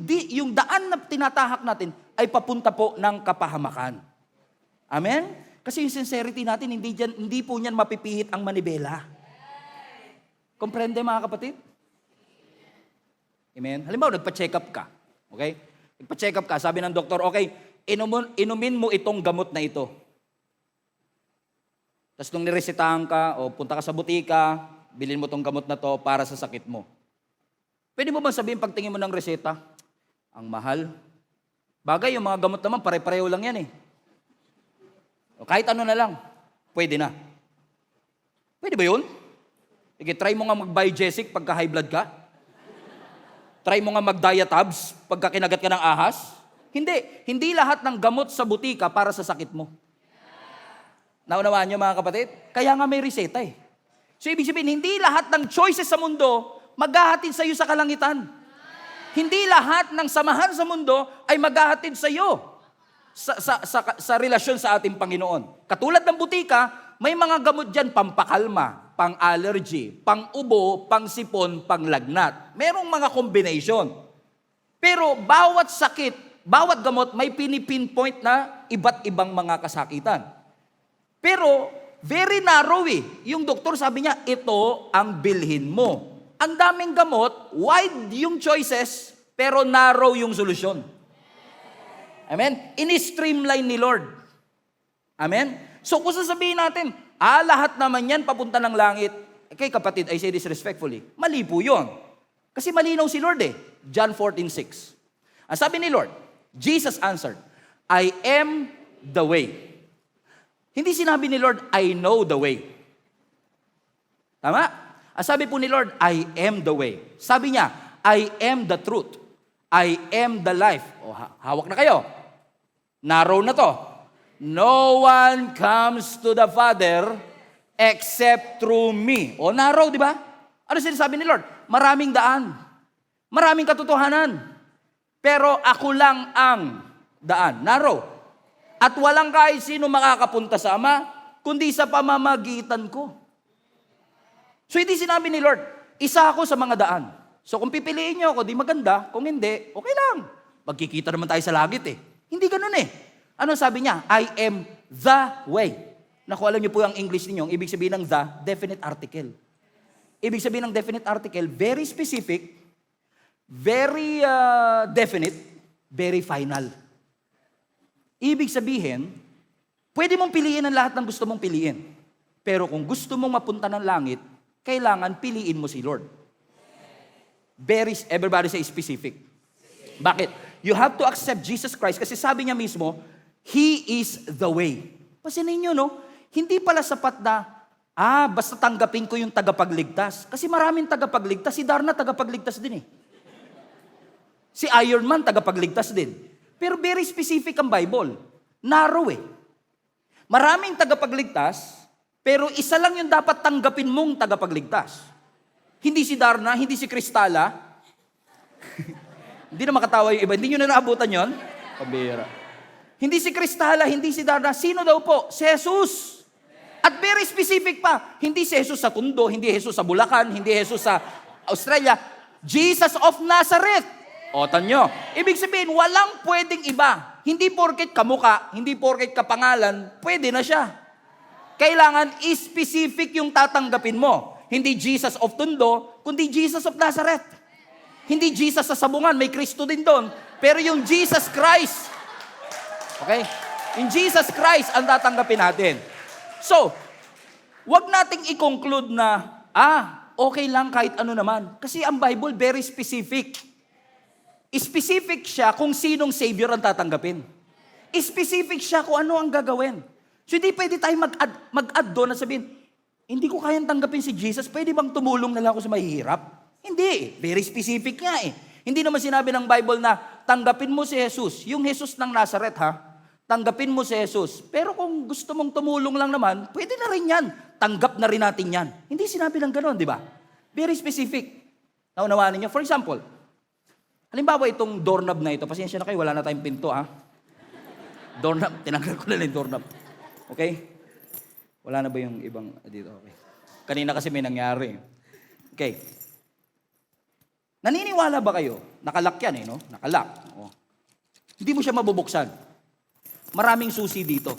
[SPEAKER 1] daan na tinatahak natin ay papunta po ng kapahamakan. Amen? Kasi yung sincerity natin, hindi po niyan mapipihit ang manibela. Komprende mga kapatid? Amen? Halimbawa, nagpa-check up ka. Okay? Nagpa-check up ka, sabi ng doktor, okay, inumin mo itong gamot na ito. Tapos nung niresetahan ka, o punta ka sa butika, bilhin mo tong gamot na to para sa sakit mo. Pwede mo bang sabihin pagtingin mo ng reseta, ang mahal? Bagay, yung mga gamot naman, pare-pareho lang yan eh. O kahit ano na lang, pwede na. Pwede ba yun? Sige, try mo nga mag-biogesic pagka high blood ka. Try mo nga mag-diatabs pagka kinagat ka ng ahas. Hindi lahat ng gamot sa butika para sa sakit mo. Naunawaan niyo mga kapatid? Kaya nga may reseta eh. So ibig sabihin, hindi lahat ng choices sa mundo maghahatid sa iyo sa kalangitan. Hindi lahat ng samahan sa mundo ay maghahatid sa iyo sa relasyon sa ating Panginoon. Katulad ng butika, may mga gamot dyan, pampakalma, pang-allergy, pang-ubo, pang-sipon, pang-lagnat. Merong mga combination. Pero bawat sakit, bawat gamot, may pinipinpoint na iba't ibang mga kasakitan. Pero, very narrow eh. Yung doktor sabi niya, ito ang bilhin mo. Ang daming gamot, wide yung choices, pero narrow yung solusyon. Amen? Ini-streamline ni Lord. Amen? So kung sasabihin natin, lahat naman yan papunta ng langit. Kay kapatid, I say this respectfully, mali po yun. Kasi malinaw si Lord eh. John 14:6. Ang sabi ni Lord, Jesus answered, I am the way. Hindi sinabi ni Lord, I know the way. Tama? Ang sabi po ni Lord, I am the way. Sabi niya, I am the truth. I am the life. O, hawak na kayo. Narrow na to. No one comes to the Father except through me. O, narrow, di ba? Ano sinasabi ni Lord? Maraming daan. Maraming katotohanan. Pero ako lang ang daan. Narrow. At walang kahit sino makakapunta sa Ama, kundi sa pamamagitan ko. So, hindi sinabi ni Lord, isa ako sa mga daan. So, kung pipiliin niyo ako, di maganda. Kung hindi, okay lang. Magkikita naman tayo sa langit eh. Hindi ganun eh. Ano sabi niya? I am the way. Naku, alam niyo po ang English ninyo, ibig sabihin ng the, definite article. Ibig sabihin ng definite article, very specific, very definite, very final. Ibig sabihin, pwede mong piliin ang lahat ng gusto mong piliin. Pero kung gusto mong mapunta ng langit, kailangan piliin mo si Lord. Everybody say specific. Bakit? You have to accept Jesus Christ kasi sabi niya mismo, He is the way. Pasinin niyo, no? Hindi pala sapat na, basta tanggapin ko yung tagapagligtas. Kasi maraming tagapagligtas. Si Darna tagapagligtas din eh. Si Iron Man tagapagligtas din. Pero very specific ang Bible. Narrow eh. Maraming tagapagligtas, pero isa lang yung dapat tanggapin mong tagapagligtas. Hindi si Darna, hindi si Kristala. Hindi na makatawa yung iba. Hindi nyo na naabutan yun? Pabira. Hindi si Kristala, hindi si Darna. Sino daw po? Si Jesus. At very specific pa. Hindi si Jesus sa Tondo, hindi Jesus sa Bulacan, hindi Jesus sa Australia. Jesus of Nazareth. O, tanyo. Ibig sabihin, walang pwedeng iba. Hindi porket kamuka, hindi porket kapangalan, pwede na siya. Kailangan specific yung tatanggapin mo. Hindi Jesus of Tondo, kundi Jesus of Nazareth. Hindi Jesus sa Sabungan, may Kristo din doon. Pero yung Jesus Christ, okay? Yung Jesus Christ ang tatanggapin natin. So, wag nating i-conclude na, okay lang kahit ano naman. Kasi ang Bible very specific. Specific siya kung sinong Savior ang tatanggapin. Specific siya kung ano ang gagawin. So, hindi pwede tayo mag-add doon na sabihin, hindi ko kayang tanggapin si Jesus, pwede bang tumulong na lang ako sa mahihirap? Hindi. Very specific nga eh. Hindi naman sinabi ng Bible na tanggapin mo si Jesus. Yung Jesus ng Nazareth ha, tanggapin mo si Jesus. Pero kung gusto mong tumulong lang naman, pwede na rin yan. Tanggap na rin natin yan. Hindi sinabi ng gano'n, di ba? Very specific. Naunawaan niyo? For example, halimbawa itong doorknob na ito, pasensya na kayo, wala na tayong pinto ha. Doorknob, tinanggal ko na lang yung doorknob. Okay? Wala na ba yung ibang dito? Okay. Kanina kasi may nangyari. Okay. Naniniwala ba kayo? Nakalak yan eh, no? Nakalak. Oh. Hindi mo siya mabubuksan. Maraming susi dito.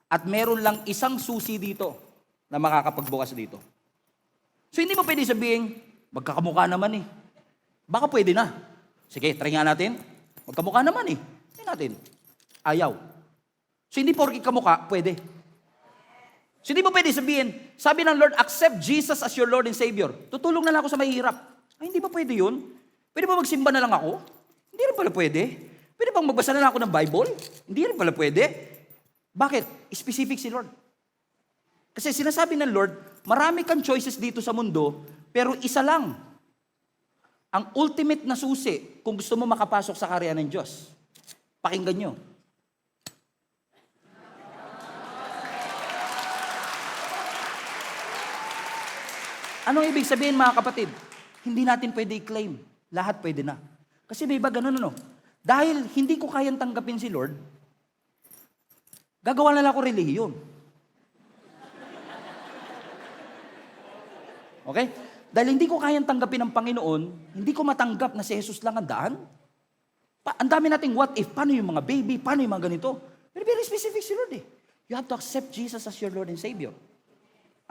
[SPEAKER 1] At meron lang isang susi dito na makakapagbukas dito. So hindi mo pwede sabihin, magkakamukha naman eh. Baka pwede na. Sige, try nga natin. Magkamukha naman eh. Try natin. Ayaw. So hindi porke kamukha, pwede. So hindi mo pwede sabihin, sabi ng Lord, accept Jesus as your Lord and Savior. Tutulong na lang ako sa mahihirap. Ay, hindi ba pwede yun? Pwede ba magsimba na lang ako? Hindi rin pala pwede. Pwede bang magbasa na lang ako ng Bible? Hindi rin pala pwede. Bakit? Specific si Lord. Kasi sinasabi ng Lord, marami kang choices dito sa mundo, pero isa lang. Ang ultimate na susi kung gusto mo makapasok sa karya ng Diyos. Pakinggan nyo. Anong ibig sabihin mga kapatid? Hindi natin pwede i-claim. Lahat pwede na. Kasi may iba ganun ano. Dahil hindi ko kayang tanggapin si Lord, gagawa na lang ako relihiyon. Okay? Dahil hindi ko kayang tanggapin ng Panginoon, hindi ko matanggap na si Jesus lang ang daan. Ang dami nating what if, paano yung mga baby, paano yung mga ganito. Pero very specific si Lord eh. You have to accept Jesus as your Lord and Savior.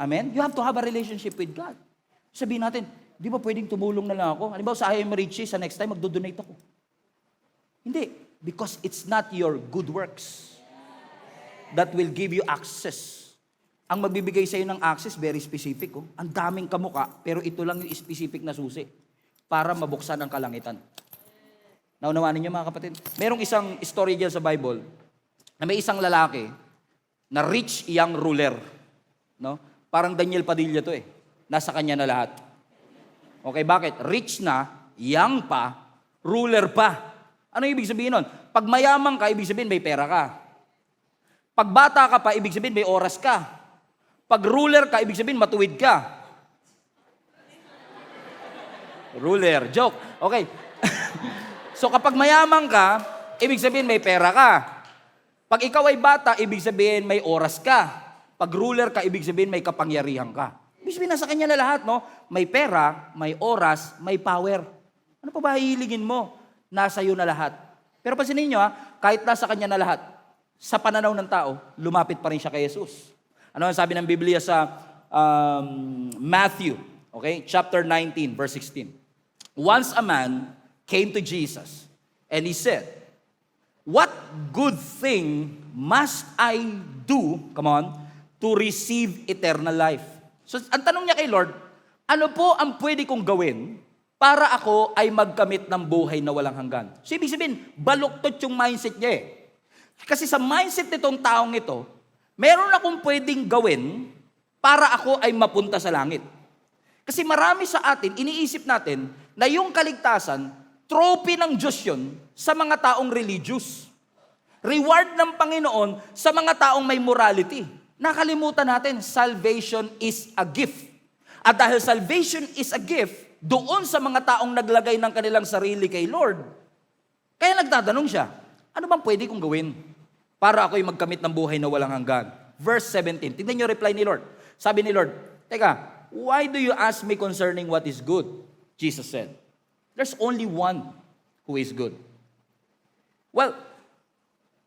[SPEAKER 1] Amen? You have to have a relationship with God. Sabihin natin, di ba pwedeng tumulong na lang ako? Halimbawa sa IM Richie, sa next time magdo-donate ako. Hindi. Because it's not your good works that will give you access. Ang magbibigay sa iyo ng access, very specific. Oh. Ang daming kamuka, pero ito lang yung specific na susi para mabuksan ang kalangitan. Naunawaan niyo mga kapatid? Merong isang story dyan sa Bible na may isang lalaki na rich young ruler. No? Parang Daniel Padilla to eh. Nasa kanya na lahat. Okay, bakit? Rich na, young pa, ruler pa. Ano ibig sabihin nun? Pag mayaman ka, ibig sabihin may pera ka. Pag bata ka pa, ibig sabihin may oras ka. Pag ruler ka, ibig sabihin matuwid ka. Ruler, joke. Okay. So kapag mayaman ka, ibig sabihin may pera ka. Pag ikaw ay bata, ibig sabihin may oras ka. Pag ruler ka, ibig sabihin may kapangyarihan ka. Ibig sabihin nasa kanya na lahat, no? May pera, may oras, may power. Ano pa ba hihiligin mo? Nasa iyo na lahat. Pero pansinin niyo kahit nasa kanya na lahat, sa pananaw ng tao, lumapit pa rin siya kay Jesus. Ano ang sabi ng Biblia sa Matthew, okay? Chapter 19, verse 16. Once a man came to Jesus and he said, "What good thing must I do, come on, to receive eternal life?" So, ang tanong niya kay Lord, ano po ang pwede kong gawin para ako ay magkamit ng buhay na walang hanggan? So, ibig sabihin, baluktot yung mindset niya eh. Kasi sa mindset nitong taong ito, meron akong pwedeng gawin para ako ay mapunta sa langit. Kasi marami sa atin, iniisip natin na yung kaligtasan, trophy ng Diyos yun sa mga taong religious. Reward ng Panginoon sa mga taong may morality. Nakalimutan natin, salvation is a gift. At dahil salvation is a gift, doon sa mga taong naglagay ng kanilang sarili kay Lord, kaya nagtatanong siya, ano bang pwede kong gawin para ako'y magkamit ng buhay na walang hanggan? Verse 17, tignan niyo reply ni Lord. Sabi ni Lord, teka, why do you ask me concerning what is good? Jesus said, there's only one who is good. Well,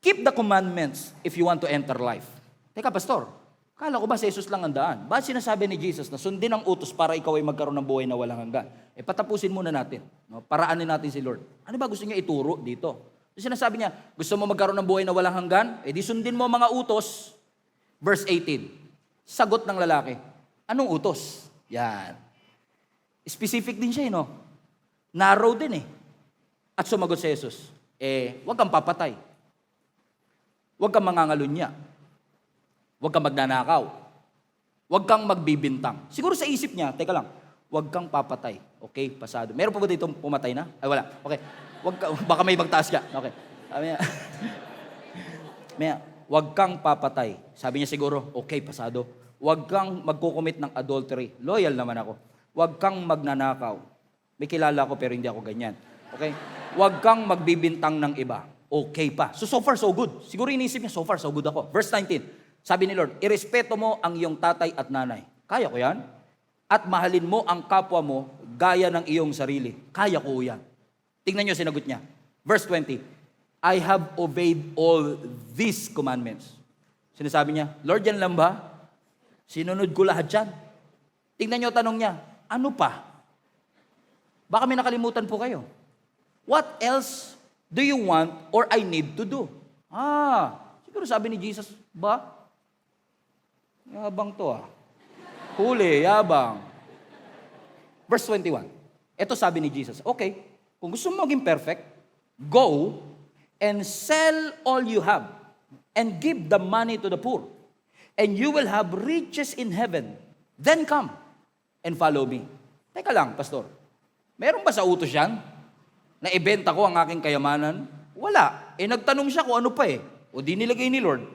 [SPEAKER 1] keep the commandments if you want to enter life. Teka, pastor, kala ko ba si Jesus lang ang daan? Bakit sinasabi ni Jesus na sundin ang utos para ikaw ay magkaroon ng buhay na walang hanggan? Patapusin muna natin. No? Paraanin natin si Lord. Ano ba gusto niya ituro dito? So sinasabi niya, gusto mo magkaroon ng buhay na walang hanggan? Di sundin mo mga utos. Verse 18, sagot ng lalaki, anong utos? Yan. Specific din siya, no? Narrow din eh. At sumagot si Jesus, huwag kang papatay. Huwag kang mangangalunya. Huwag kang magnanakaw. Huwag kang magbibintang. Siguro sa isip niya, teka lang, huwag kang papatay. Okay, pasado. Meron pa ba dito pumatay na? Ay, wala. Okay. Baka may magtaas ka. Okay. Sabi niya, huwag kang papatay. Sabi niya siguro, okay, pasado. Huwag kang magkukumit ng adultery. Loyal naman ako. Huwag kang magnanakaw. May kilala ko pero hindi ako ganyan. Okay? Huwag kang magbibintang ng iba. Okay pa. So far, so good. Siguro inisip niya, so far, so good ako. Verse 19. Sabi ni Lord, irespeto mo ang iyong tatay at nanay. Kaya ko yan. At mahalin mo ang kapwa mo gaya ng iyong sarili. Kaya ko yan. Tingnan niyo sinagot niya. Verse 20. I have obeyed all these commandments. Sinasabi niya, Lord, yan lang ba? Sinunod ko lahat yan. Tingnan niyo tanong niya, ano pa? Baka may nakalimutan po kayo. What else do you want or I need to do? Siguro sabi ni Jesus, ba? Yabang to Huli, yabang. Verse 21. Ito sabi ni Jesus, okay, kung gusto mo maging perfect, go and sell all you have. and give the money to the poor, and you will have riches in heaven. Then come and follow me. Teka lang, pastor. Meron ba sa utos yan? Na ibenta ko ang aking kayamanan? Wala. Nagtanong siya kung ano pa O di nilagay ni Lord.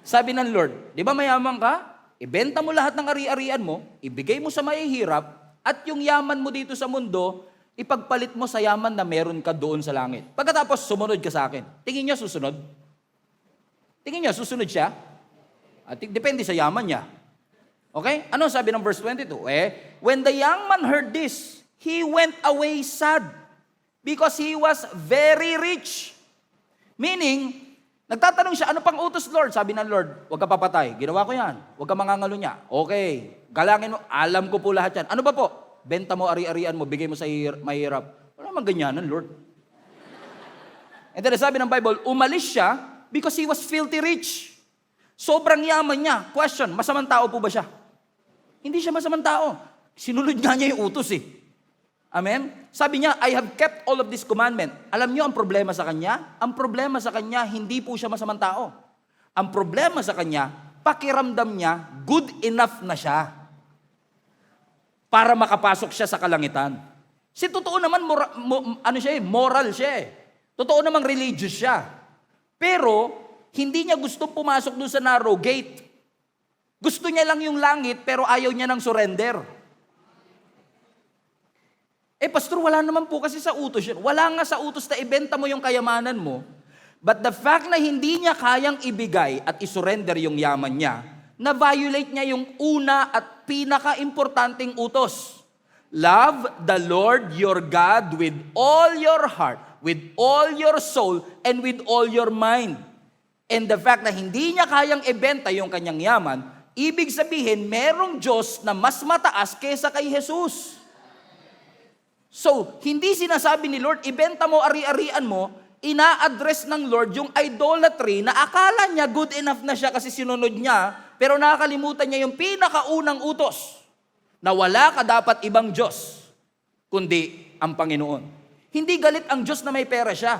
[SPEAKER 1] Sabi ng Lord, di ba mayaman ka? Ibenta mo lahat ng ari-arian mo, ibigay mo sa mahihirap, at yung yaman mo dito sa mundo, ipagpalit mo sa yaman na meron ka doon sa langit. Pagkatapos, sumunod ka sa akin. Tingin niya susunod? Tingin niya susunod siya? At depende sa yaman niya. Okay? Ano sabi ng verse 22? When the young man heard this, he went away sad because he was very rich. Meaning, nagtatanong siya, ano pang utos, Lord? Sabi ng Lord, huwag ka papatay. Ginawa ko yan. Huwag ka mangangalo niya. Okay. Galangin mo. Alam ko po lahat yan. Ano ba po? Benta mo, ari-arian mo, bigay mo sa mahirap. Wala naman ganyanan, Lord. And then sabi ng Bible, umalis siya because he was filthy rich. Sobrang yaman niya. Question, masamang tao po ba siya? Hindi siya masamang tao. Sinunod nga niya yung utos Amen? Sabi niya, I have kept all of this commandment. Alam niyo ang problema sa kanya? Ang problema sa kanya, hindi po siya masamang tao. Ang problema sa kanya, pakiramdam niya, good enough na siya para makapasok siya sa kalangitan. Si totoo naman, moral siya Totoo namang religious siya. Pero, hindi niya gusto pumasok doon sa narrow gate. Gusto niya lang yung langit, pero ayaw niya ng surrender. Pastor, wala naman po kasi sa utos yun. Wala nga sa utos na ibenta mo yung kayamanan mo. But the fact na hindi niya kayang ibigay at isurrender yung yaman niya, na-violate niya yung una at pinaka-importanting utos. Love the Lord your God with all your heart, with all your soul, and with all your mind. And the fact na hindi niya kayang ibenta yung kanyang yaman, ibig sabihin, merong Diyos na mas mataas kaysa kay Jesus. So, hindi sinasabi ni Lord, ibenta mo, ari-arian mo, ina-address ng Lord yung idolatry na akala niya good enough na siya kasi sinunod niya, pero nakakalimutan niya yung pinakaunang utos na wala ka dapat ibang Diyos, kundi ang Panginoon. Hindi galit ang Diyos na may pera siya.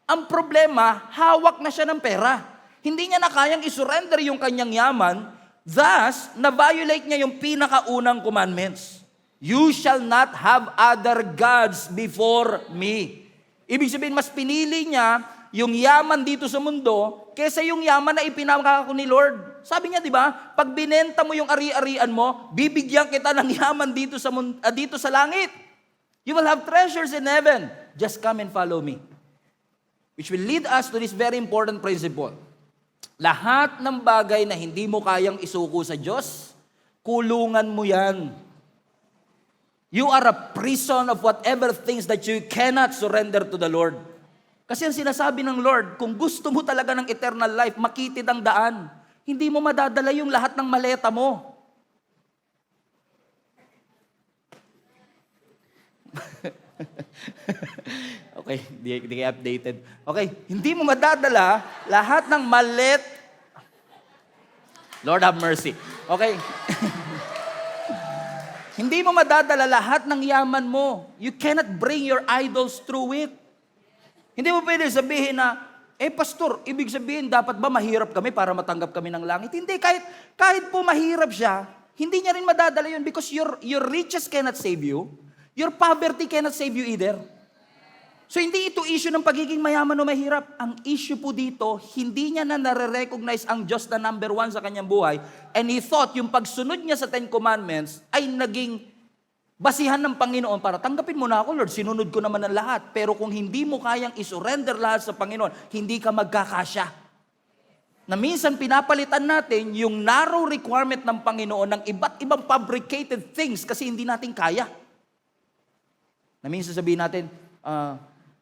[SPEAKER 1] Ang problema, hawak na siya ng pera. Hindi niya na kayang isurrender yung kanyang yaman, thus, na-violate niya yung pinakaunang commandments. You shall not have other gods before me. Ibig sabihin, mas pinili niya yung yaman dito sa mundo kaysa yung yaman na ipinangako ni Lord. Sabi niya, di ba? Pag binenta mo yung ari-arian mo, bibigyan kita ng yaman dito sa langit. You will have treasures in heaven. Just come and follow me. Which will lead us to this very important principle. Lahat ng bagay na hindi mo kayang isuko sa Diyos, kulungan mo yan. You are a prison of whatever things that you cannot surrender to the Lord. Kasi ang sinasabi ng Lord, kung gusto mo talaga ng eternal life, makitid ang daan. Hindi mo madadala yung lahat ng maleta mo. Okay, di kayo updated. Okay, hindi mo madadala lahat ng malet. Lord have mercy. Okay. Hindi mo madadala lahat ng yaman mo. You cannot bring your idols through it. Hindi mo pwede sabihin na, pastor, ibig sabihin, dapat ba mahirap kami para matanggap kami ng langit? Hindi, kahit po mahirap siya, hindi niya rin madadala yun because your riches cannot save you. Your poverty cannot save you either. So hindi ito issue ng pagiging mayaman o mahirap. Ang issue po dito, hindi niya na nare-recognize ang Diyos na number one sa kanyang buhay. And he thought yung pagsunod niya sa 10 Commandments ay naging basihan ng Panginoon para tanggapin mo na ako, Lord, sinunod ko naman ang lahat. Pero kung hindi mo kayang isurrender lahat sa Panginoon, hindi ka magkakasya. Na minsan pinapalitan natin yung narrow requirement ng Panginoon ng iba't ibang fabricated things kasi hindi natin kaya. Na minsan sabihin natin,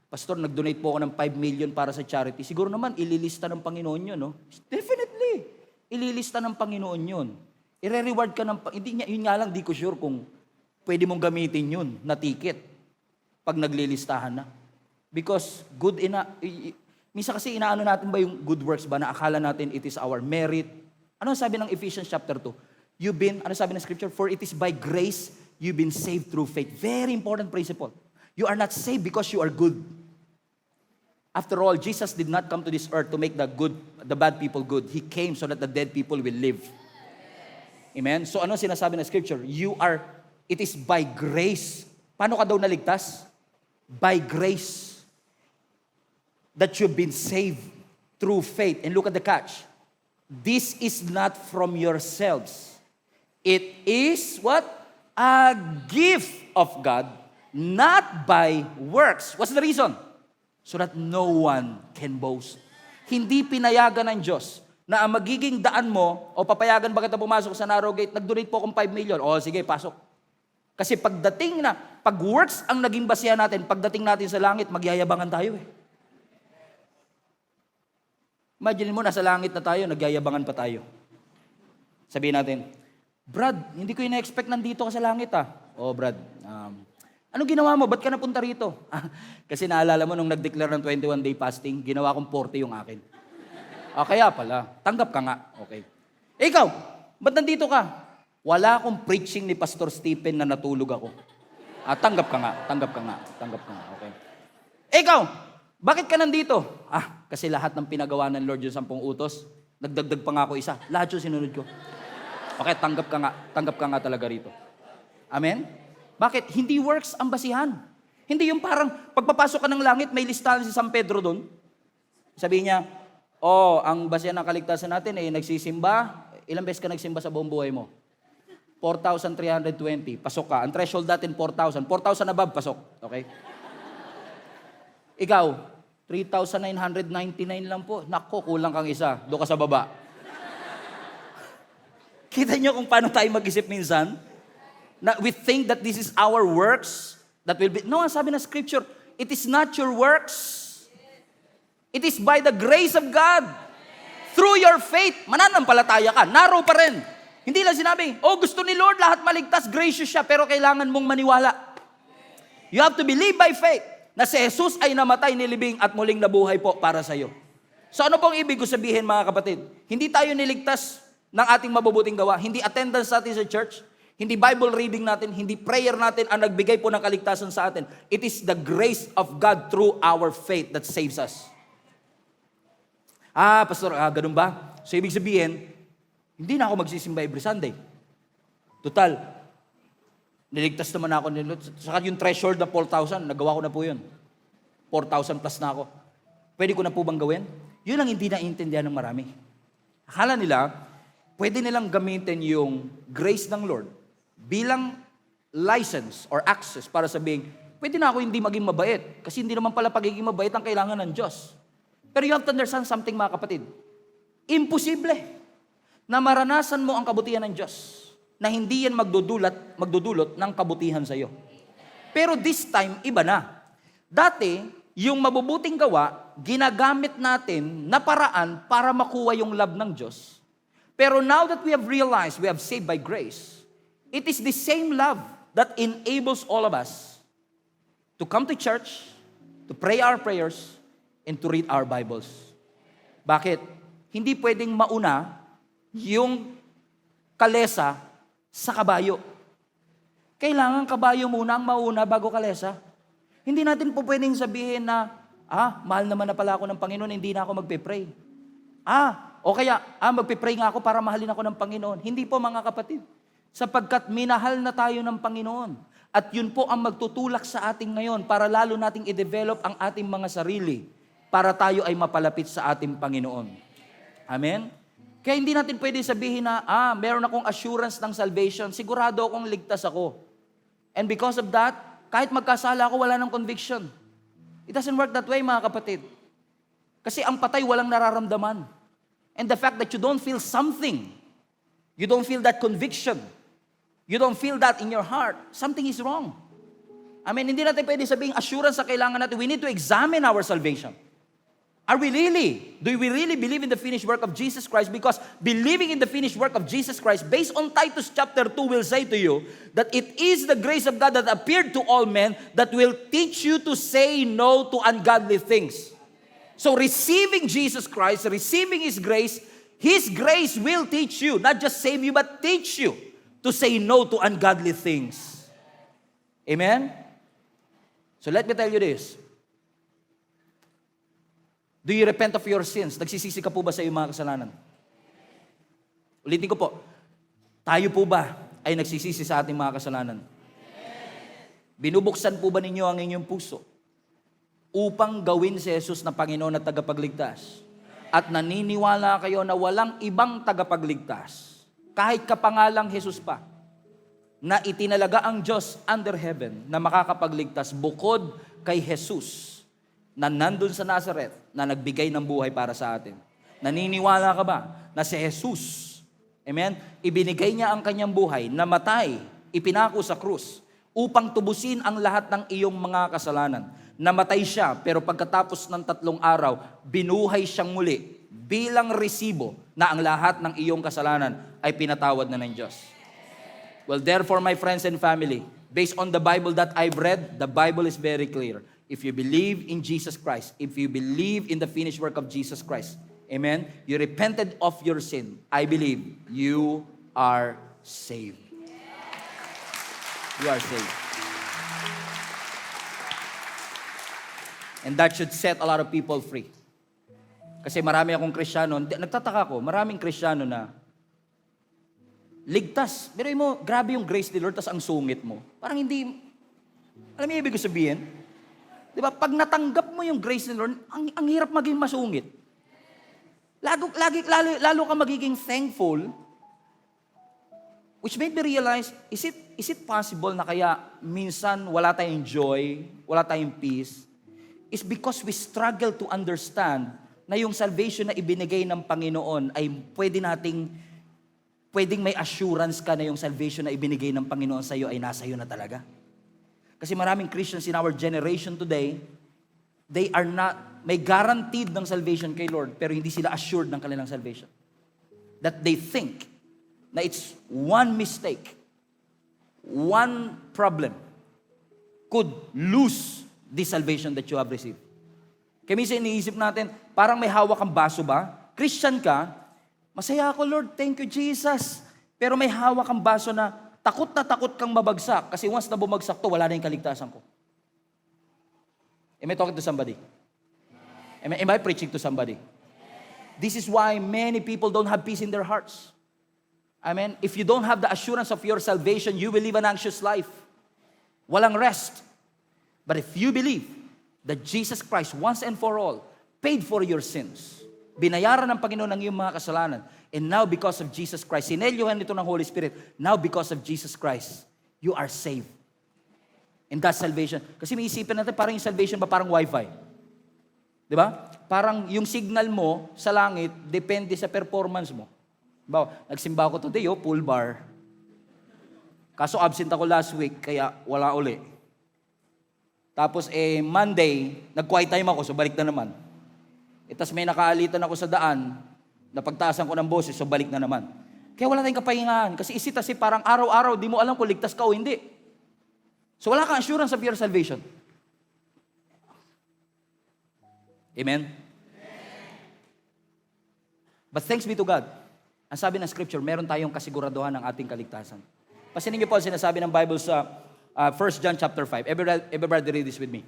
[SPEAKER 1] Pastor, nag-donate po ako ng 5 million para sa charity. Siguro naman, ililista ng Panginoon yun, no? Definitely. Ililista ng Panginoon yun. I-reward ka ng, yun nga lang, di ko sure kung pwede mong gamitin yun na ticket pag naglilistahan na. Because minsan kasi inaano natin ba yung good works ba na akala natin it is our merit. Ano sabi ng Ephesians chapter 2? Ano sabi ng scripture? For it is by grace you've been saved through faith. Very important principle. You are not saved because you are good. After all, Jesus did not come to this earth to make the bad people good. He came so that the dead people will live. Amen? So ano sinasabi ng scripture? It is by grace. Paano ka daw naligtas? By grace that you've been saved through faith. And look at the catch. This is not from yourselves. It is what? A gift of God, not by works. What's the reason? So that no one can boast. Hindi pinayagan ng Diyos na ang magiging daan mo, o papayagan ba kita pumasok sa narrow gate, nag-donate po akong 5 million. O sige, pasok. Kasi pag works ang naging basihan natin, pagdating natin sa langit, magyayabangan tayo eh. Imagine mo, nasa langit na tayo, nagyayabangan pa tayo. Sabihin natin, Brad, hindi ko ina-expect nandito ka sa langit ah. Oh Brad, anong ginawa mo? Ba't ka napunta rito? Kasi naalala mo nung nag-declare ng 21-day fasting, ginawa kong 40 yung akin. Kaya pala, tanggap ka nga. Okay. Ikaw, ba't nandito ka? Wala akong preaching ni Pastor Stephen na natulog ako. Tanggap ka nga. Okay. Ikaw, bakit ka nandito? Kasi lahat ng pinagawa ng Lord yung 10 utos, nagdagdag pa nga ako isa. Lahat yung sinunod ko. Okay, tanggap ka nga talaga rito. Amen? Bakit? Hindi works ang basihan. Hindi yung parang pagpapasok ka ng langit, may listahan si San Pedro doon. Sabi niya, ang basihan ng kaligtasan natin nagsisimba. Ilang beses ka nagsimba sa buong buhay mo? 4,320. Pasok ka. Ang threshold natin, 4,000. 4,000 above, pasok. Okay? Ikaw, 3,999 lang po. Nako, kulang kang isa. Doon ka sa baba. Kita niyo kung paano tayo mag-isip minsan? Na we think that this is our works that will be... No, sabi na scripture, it is not your works. It is by the grace of God. Through your faith, mananampalataya ka. Narrow pa rin. Hindi lang sinabi, gusto ni Lord, lahat maligtas, gracious siya, pero kailangan mong maniwala. You have to believe by faith na si Jesus ay namatay, nilibing at muling nabuhay po para sa iyo. So ano pong ibig ko sabihin mga kapatid? Hindi tayo niligtas ng ating mabubuting gawa. Hindi attendance natin sa church. Hindi Bible reading natin. Hindi prayer natin ang nagbigay po ng kaligtasan sa atin. It is the grace of God through our faith that saves us. Pastor, ganun ba? So ibig sabihin, hindi na ako magsisimba every Sunday. Total, niligtas naman ako ni Lord. Saka yung threshold na 4,000, nagawa ko na po yun. 4,000 plus na ako. Pwede ko na po bang gawin? Yun ang hindi naiintindihan ng marami. Akala nila, pwede nilang gamitin yung grace ng Lord bilang license or access para sabihin, pwede na ako hindi maging mabait kasi hindi naman pala pagiging mabait ang kailangan ng Diyos. Pero you have to understand something mga kapatid. Imposible na maranasan mo ang kabutihan ng Diyos na hindi yan magdudulot ng kabutihan sa iyo. Pero this time, iba na. Dati, yung mabubuting gawa, ginagamit natin na paraan para makuha yung love ng Diyos. Pero now that we have realized we have saved by grace, it is the same love that enables all of us to come to church, to pray our prayers, and to read our Bibles. Bakit? Hindi pwedeng mauna yung kalesa sa kabayo. Kailangan kabayo muna ang mauna bago kalesa. Hindi natin po pwedeng sabihin na, mahal naman na pala ako ng Panginoon, hindi na ako magpe-pray. O kaya, magpe-pray nga ako para mahalin ako ng Panginoon. Hindi po mga kapatid. Sapagkat minahal na tayo ng Panginoon. At yun po ang magtutulak sa ating ngayon para lalo nating i-develop ang ating mga sarili para tayo ay mapalapit sa ating Panginoon. Amen? Kaya hindi natin pwede sabihin na, meron akong assurance ng salvation, sigurado akong ligtas ako. And because of that, kahit magkasala ako, wala ng conviction. It doesn't work that way, mga kapatid. Kasi ang patay walang nararamdaman. And the fact that you don't feel something, you don't feel that conviction, you don't feel that in your heart, something is wrong. Hindi natin pwede sabihin assurance sa kailangan natin. We need to examine our salvation. Do we really believe in the finished work of Jesus Christ? Because believing in the finished work of Jesus Christ, based on Titus chapter 2, will say to you that it is the grace of God that appeared to all men that will teach you to say no to ungodly things. So receiving Jesus Christ, receiving His grace will teach you, not just save you, but teach you to say no to ungodly things. Amen? So let me tell you this. Do you repent of your sins? Nagsisisi ka po ba sa iyong mga kasalanan? Ulitin ko po, tayo po ba ay nagsisisi sa ating mga kasalanan? Binubuksan po ba ninyo ang inyong puso upang gawin si Jesus na Panginoon at tagapagligtas? At naniniwala kayo na walang ibang tagapagligtas, kahit kapangalang Jesus pa, na itinalaga ang Diyos under heaven na makakapagligtas bukod kay Jesus na nandun sa Nazareth na nagbigay ng buhay para sa atin. Naniniwala ka ba na si Jesus, amen, ibinigay niya ang kanyang buhay, namatay, ipinako sa krus, upang tubusin ang lahat ng iyong mga kasalanan. Namatay siya, pero pagkatapos ng 3 araw, binuhay siyang muli bilang resibo na ang lahat ng iyong kasalanan ay pinatawad na ng Diyos. Well, therefore, my friends and family, based on the Bible that I've read, the Bible is very clear. If you believe in Jesus Christ, if you believe in the finished work of Jesus Christ, amen, you repented of your sin, I believe you are saved. You are saved. And that should set a lot of people free. Kasi marami akong Kristiyano, nagtataka ko, maraming Kristiyano na ligtas. Pero mo, grabe yung grace ni Lord, tas ang sungit mo. Parang hindi, alam mo yung ibig sabihin? Di ba? Pag natanggap mo yung grace ni Lord, ang hirap maging masungit. Lalo ka magiging thankful, which made me realize, is it possible na kaya minsan wala tayong joy, wala tayong peace, is because we struggle to understand na yung salvation na ibinigay ng Panginoon ay pwedeng may assurance ka na yung salvation na ibinigay ng Panginoon sa iyo ay nasa iyo na talaga. Kasi maraming Christians in our generation today, they are not, may guaranteed ng salvation kay Lord, pero hindi sila assured ng kanilang salvation. That they think na it's one mistake, one problem could lose this salvation that you have received. Kaya minsan iniisip natin, parang may hawak kang baso ba? Christian ka, masaya ako Lord, thank you Jesus. Pero may hawak kang baso na takot kang mabagsak kasi once na bumagsak to, wala na yung kaligtasan ko. Am I talking to somebody? Am I preaching to somebody? This is why many people don't have peace in their hearts. Amen? If you don't have the assurance of your salvation, you will live an anxious life. Walang rest. But if you believe that Jesus Christ once and for all paid for your sins, binayaran ng Panginoon ang iyong mga kasalanan, and now because of Jesus Christ, sinelyuhan ito ng Holy Spirit, now because of Jesus Christ, you are saved. And that's salvation. Kasi may isipin natin, parang yung salvation ba parang wifi? Di ba? Parang yung signal mo sa langit, depende sa performance mo. Diba? Nagsimba ako today, full bar. Kaso absent ako last week, kaya wala uli. Tapos Monday, nag-quiet time ako, so balik na naman. Tapos may nakaalitan ako sa daan, napagtaasan ko ng boses, so balik na naman. Kaya wala tayong kapahingahan. Kasi parang araw-araw, di mo alam kung ligtas ka o hindi. So wala kang assurance of your salvation. Amen? But thanks be to God. Ang sabi ng Scripture, meron tayong kasiguraduhan ng ating kaligtasan. Pasinin niyo po ang sinasabi ng Bible sa 1 John chapter 5. Everybody read this with me.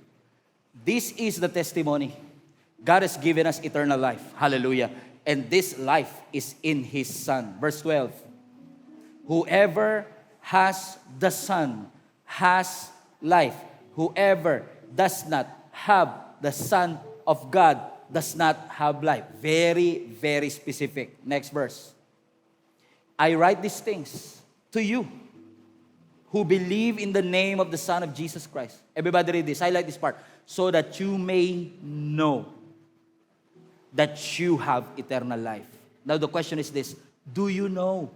[SPEAKER 1] This is the testimony. God has given us eternal life. Hallelujah. And this life is in His Son. Verse 12. Whoever has the Son has life. Whoever does not have the Son of God does not have life. Very, very specific. Next verse. I write these things to you who believe in the name of the Son of Jesus Christ. Everybody read this. Highlight this part. So that you may know that you have eternal life. Now the question is this. Do you know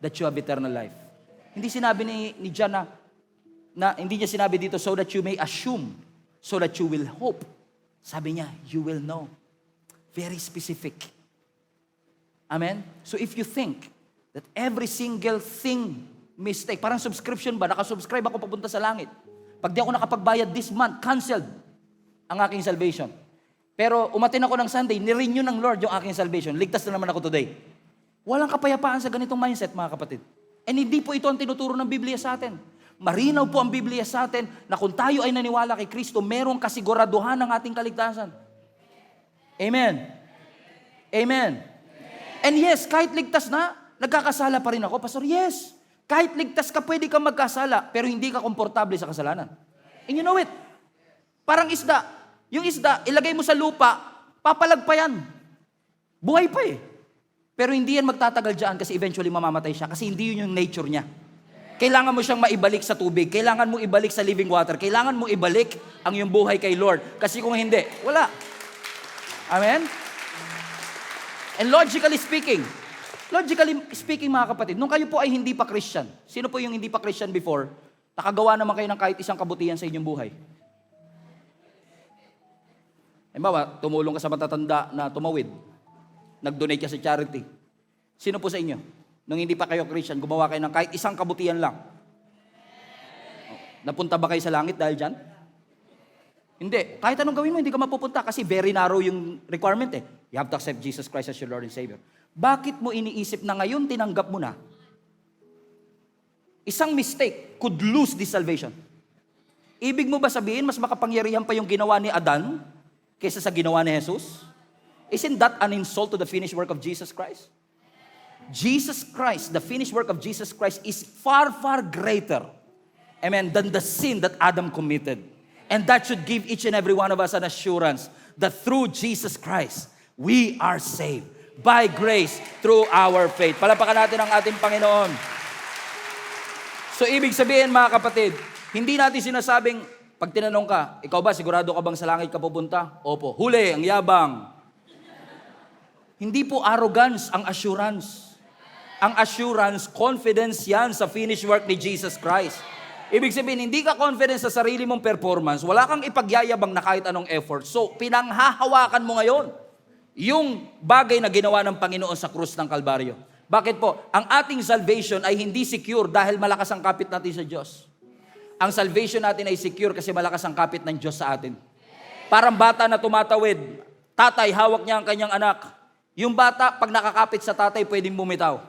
[SPEAKER 1] that you have eternal life? Hindi sinabi ni John na hindi niya sinabi dito so that you may assume, so that you will hope. Sabi niya, you will know. Very specific. Amen? So if you think that every single thing mistake, parang subscription ba? Nakasubscribe ako papunta sa langit. Pag di ako nakapagbayad this month, canceled ang aking salvation. Pero umatin ako ng Sunday, nirenew ng Lord yung aking salvation. Ligtas na naman ako today. Walang kapayapaan sa ganitong mindset, mga kapatid. And hindi po ito ang tinuturo ng Biblia sa atin. Marinaw po ang Biblia sa atin na kung tayo ay naniwala kay Kristo, merong kasiguraduhan ng ating kaligtasan. Amen. Amen. And yes, kahit ligtas na, nagkakasala pa rin ako. Pastor, yes. Kahit ligtas ka, pwede kang magkasala, pero hindi ka komportable sa kasalanan. And you know it. Parang isda. Yung isda, ilagay mo sa lupa, papalag pa yan. Buhay pa eh. Pero hindi yan magtatagal dyan kasi eventually mamamatay siya kasi hindi yun yung nature niya. Kailangan mo siyang maibalik sa tubig. Kailangan mo ibalik sa living water. Kailangan mo ibalik ang iyong buhay kay Lord. Kasi kung hindi, wala. Amen? And logically speaking, mga kapatid, nung kayo po ay hindi pa Christian, sino po yung hindi pa Christian before, nakagawa naman kayo ng kahit isang kabutihan sa inyong buhay? Halimbawa, tumulong ka sa matatanda na tumawid. Nag-donate ka sa charity. Sino po sa inyo? Nung hindi pa kayo Christian, gumawa kayo ng kahit isang kabutihan lang. Napunta ba kayo sa langit dahil dyan? Hindi. Kahit anong gawin mo, hindi ka mapupunta kasi very narrow yung requirement eh. You have to accept Jesus Christ as your Lord and Savior. Bakit mo iniisip na ngayon tinanggap mo na? Isang mistake could lose this salvation. Ibig mo ba sabihin, mas makapangyarihan pa yung ginawa ni Adan kaysa sa ginawa ni Jesus? Isn't that an insult to the finished work of Jesus Christ? Jesus Christ, the finished work of Jesus Christ is far, far greater, amen, than the sin that Adam committed. And that should give each and every one of us an assurance that through Jesus Christ, we are saved by grace through our faith. Palapakan natin ang ating Panginoon. So, ibig sabihin mga kapatid, hindi natin sinasabing, pag tinanong ka, ikaw ba, sigurado ka bang sa langit ka pupunta? Opo. Huli, ang yabang. Hindi po arrogance ang assurance. Ang assurance, confidence yan sa finished work ni Jesus Christ. Ibig sabihin, hindi ka confident sa sarili mong performance, wala kang ipagyayabang na kahit anong effort. So, pinanghahawakan mo ngayon yung bagay na ginawa ng Panginoon sa krus ng Kalbaryo. Bakit po? Ang ating salvation ay hindi secure dahil malakas ang kapit natin sa Diyos. Ang salvation natin ay secure kasi malakas ang kapit ng Diyos sa atin. Parang bata na tumatawid, tatay, hawak niya ang kanyang anak. Yung bata, pag nakakapit sa tatay, pwedeng bumitaw.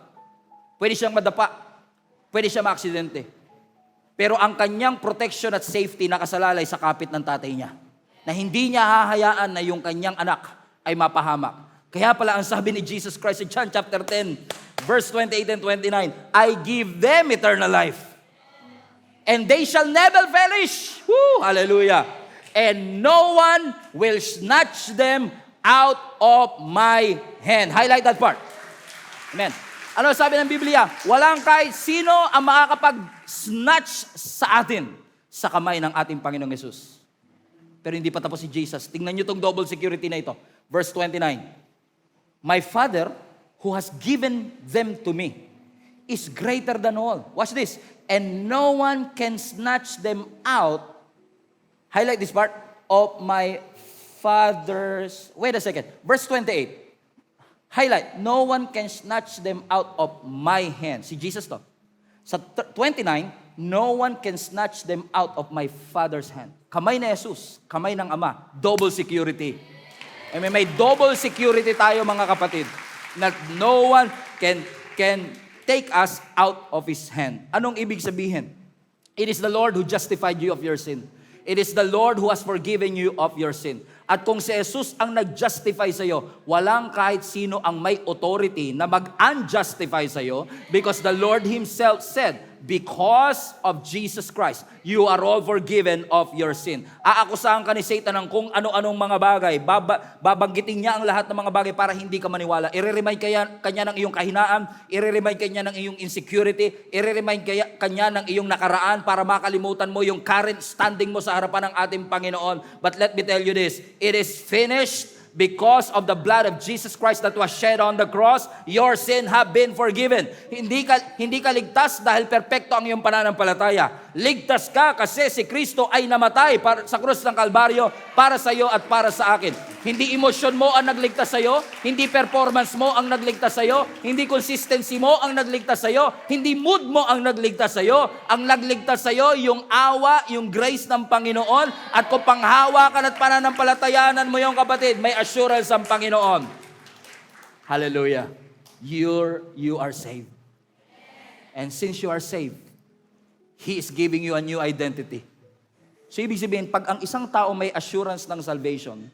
[SPEAKER 1] Pwede siyang madapa. Pwede siyang maaksidente. Pero ang kanyang protection at safety nakasalalay sa kapit ng tatay niya. Na hindi niya hahayaan na yung kanyang anak ay mapahamak. Kaya pala ang sabi ni Jesus Christ in John chapter 10, verse 28 and 29, I give them eternal life. And they shall never perish. Woo! Hallelujah. And no one will snatch them out of my hand. Highlight that part. Amen. Ano sabi ng Biblia? Walang kahit sino ang makakapag-snatch sa atin sa kamay ng ating Panginoong Yesus. Pero hindi pa tapos si Jesus. Tingnan nyo itong double security na ito. Verse 29. My Father, who has given them to me, is greater than all. Watch this. And no one can snatch them out. Highlight this part. Of my Father's, wait a second, verse 28. Highlight, no one can snatch them out of my hand. Si Jesus to. Sa 29, no one can snatch them out of my Father's hand. Kamay ni Jesus, kamay ng Ama, double security. May double security tayo mga kapatid. That no one can take us out of His hand. Anong ibig sabihin? It is the Lord who justified you of your sin. It is the Lord who has forgiven you of your sin. At kung si Jesus ang nag-justify sa iyo, walang kahit sino ang may authority na mag-unjustify sa iyo because the Lord Himself said, because of Jesus Christ, you are all forgiven of your sin. Aakusahan ka ni Satan ng kung ano-anong mga bagay. Babanggitin niya ang lahat ng mga bagay para hindi ka maniwala. I-remind kanya ng iyong kahinaan, i-remind kanya ng iyong insecurity, i-remind kanya ng iyong nakaraan para makalimutan mo yung current standing mo sa harapan ng ating Panginoon. But let me tell you this, it is finished. Because of the blood of Jesus Christ that was shed on the cross, your sin have been forgiven. Hindi ka ligtas dahil perpekto ang iyong pananampalataya. Ligtas ka kasi si Kristo ay namatay sa krus ng Kalbaryo para sa iyo at para sa akin. Hindi emosyon mo ang nagligtas sa iyo, hindi performance mo ang nagligtas sa iyo, hindi consistency mo ang nagligtas sa iyo, hindi mood mo ang nagligtas sa iyo. Ang nagligtas sa iyo yung awa, yung grace ng Panginoon, at kung panghawakan at pananampalatayanan mo yung kapatid, may assurance ang Panginoon. Hallelujah. You are saved. And since you are saved, He is giving you a new identity. So ibig sabihin, pag ang isang tao may assurance ng salvation,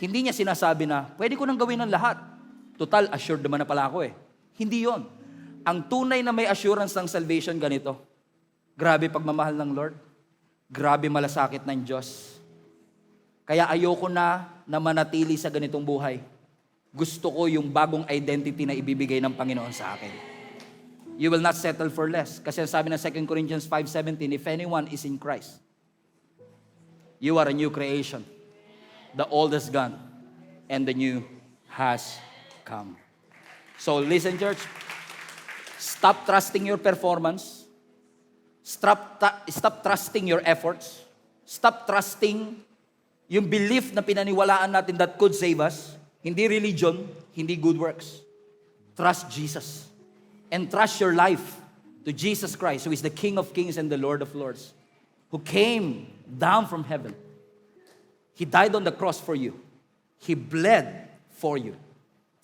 [SPEAKER 1] Hindi niya sinasabi na, pwede ko nang gawin ng lahat. Total, assured naman na pala ako eh. Hindi yon. Ang tunay na may assurance ng salvation ganito. Grabe pagmamahal ng Lord. Grabe malasakit ng Diyos. Kaya ayoko na manatili sa ganitong buhay. Gusto ko yung bagong identity na ibibigay ng Panginoon sa akin. You will not settle for less. Kasi sabi ng 2 Corinthians 5:17, if anyone is in Christ, you are a new creation. The old is gone, and the new has come. So listen, church. Stop trusting your performance. Stop trusting your efforts. Stop trusting yung belief na pinaniwalaan natin that could save us. Hindi religion, hindi good works. Trust Jesus. And trust your life to Jesus Christ, who is the King of Kings and the Lord of Lords, who came down from heaven. He died on the cross for you. He bled for you.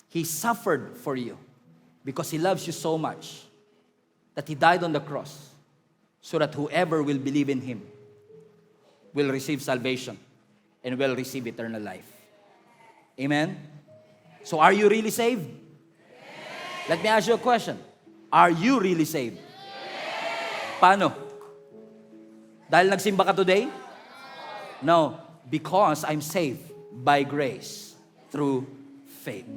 [SPEAKER 1] He suffered for you because He loves you so much that He died on the cross so that whoever will believe in Him will receive salvation and will receive eternal life. Amen? So are you really saved? Let me ask you a question. Are you really saved? Paano? Dahil nagsimba ka today? No. Because I'm saved by grace through faith.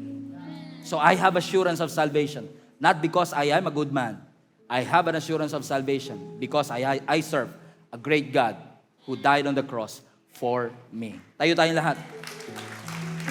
[SPEAKER 1] So I have assurance of salvation. Not because I am a good man. I have an assurance of salvation because I serve a great God who died on the cross for me. Tayo tayong lahat.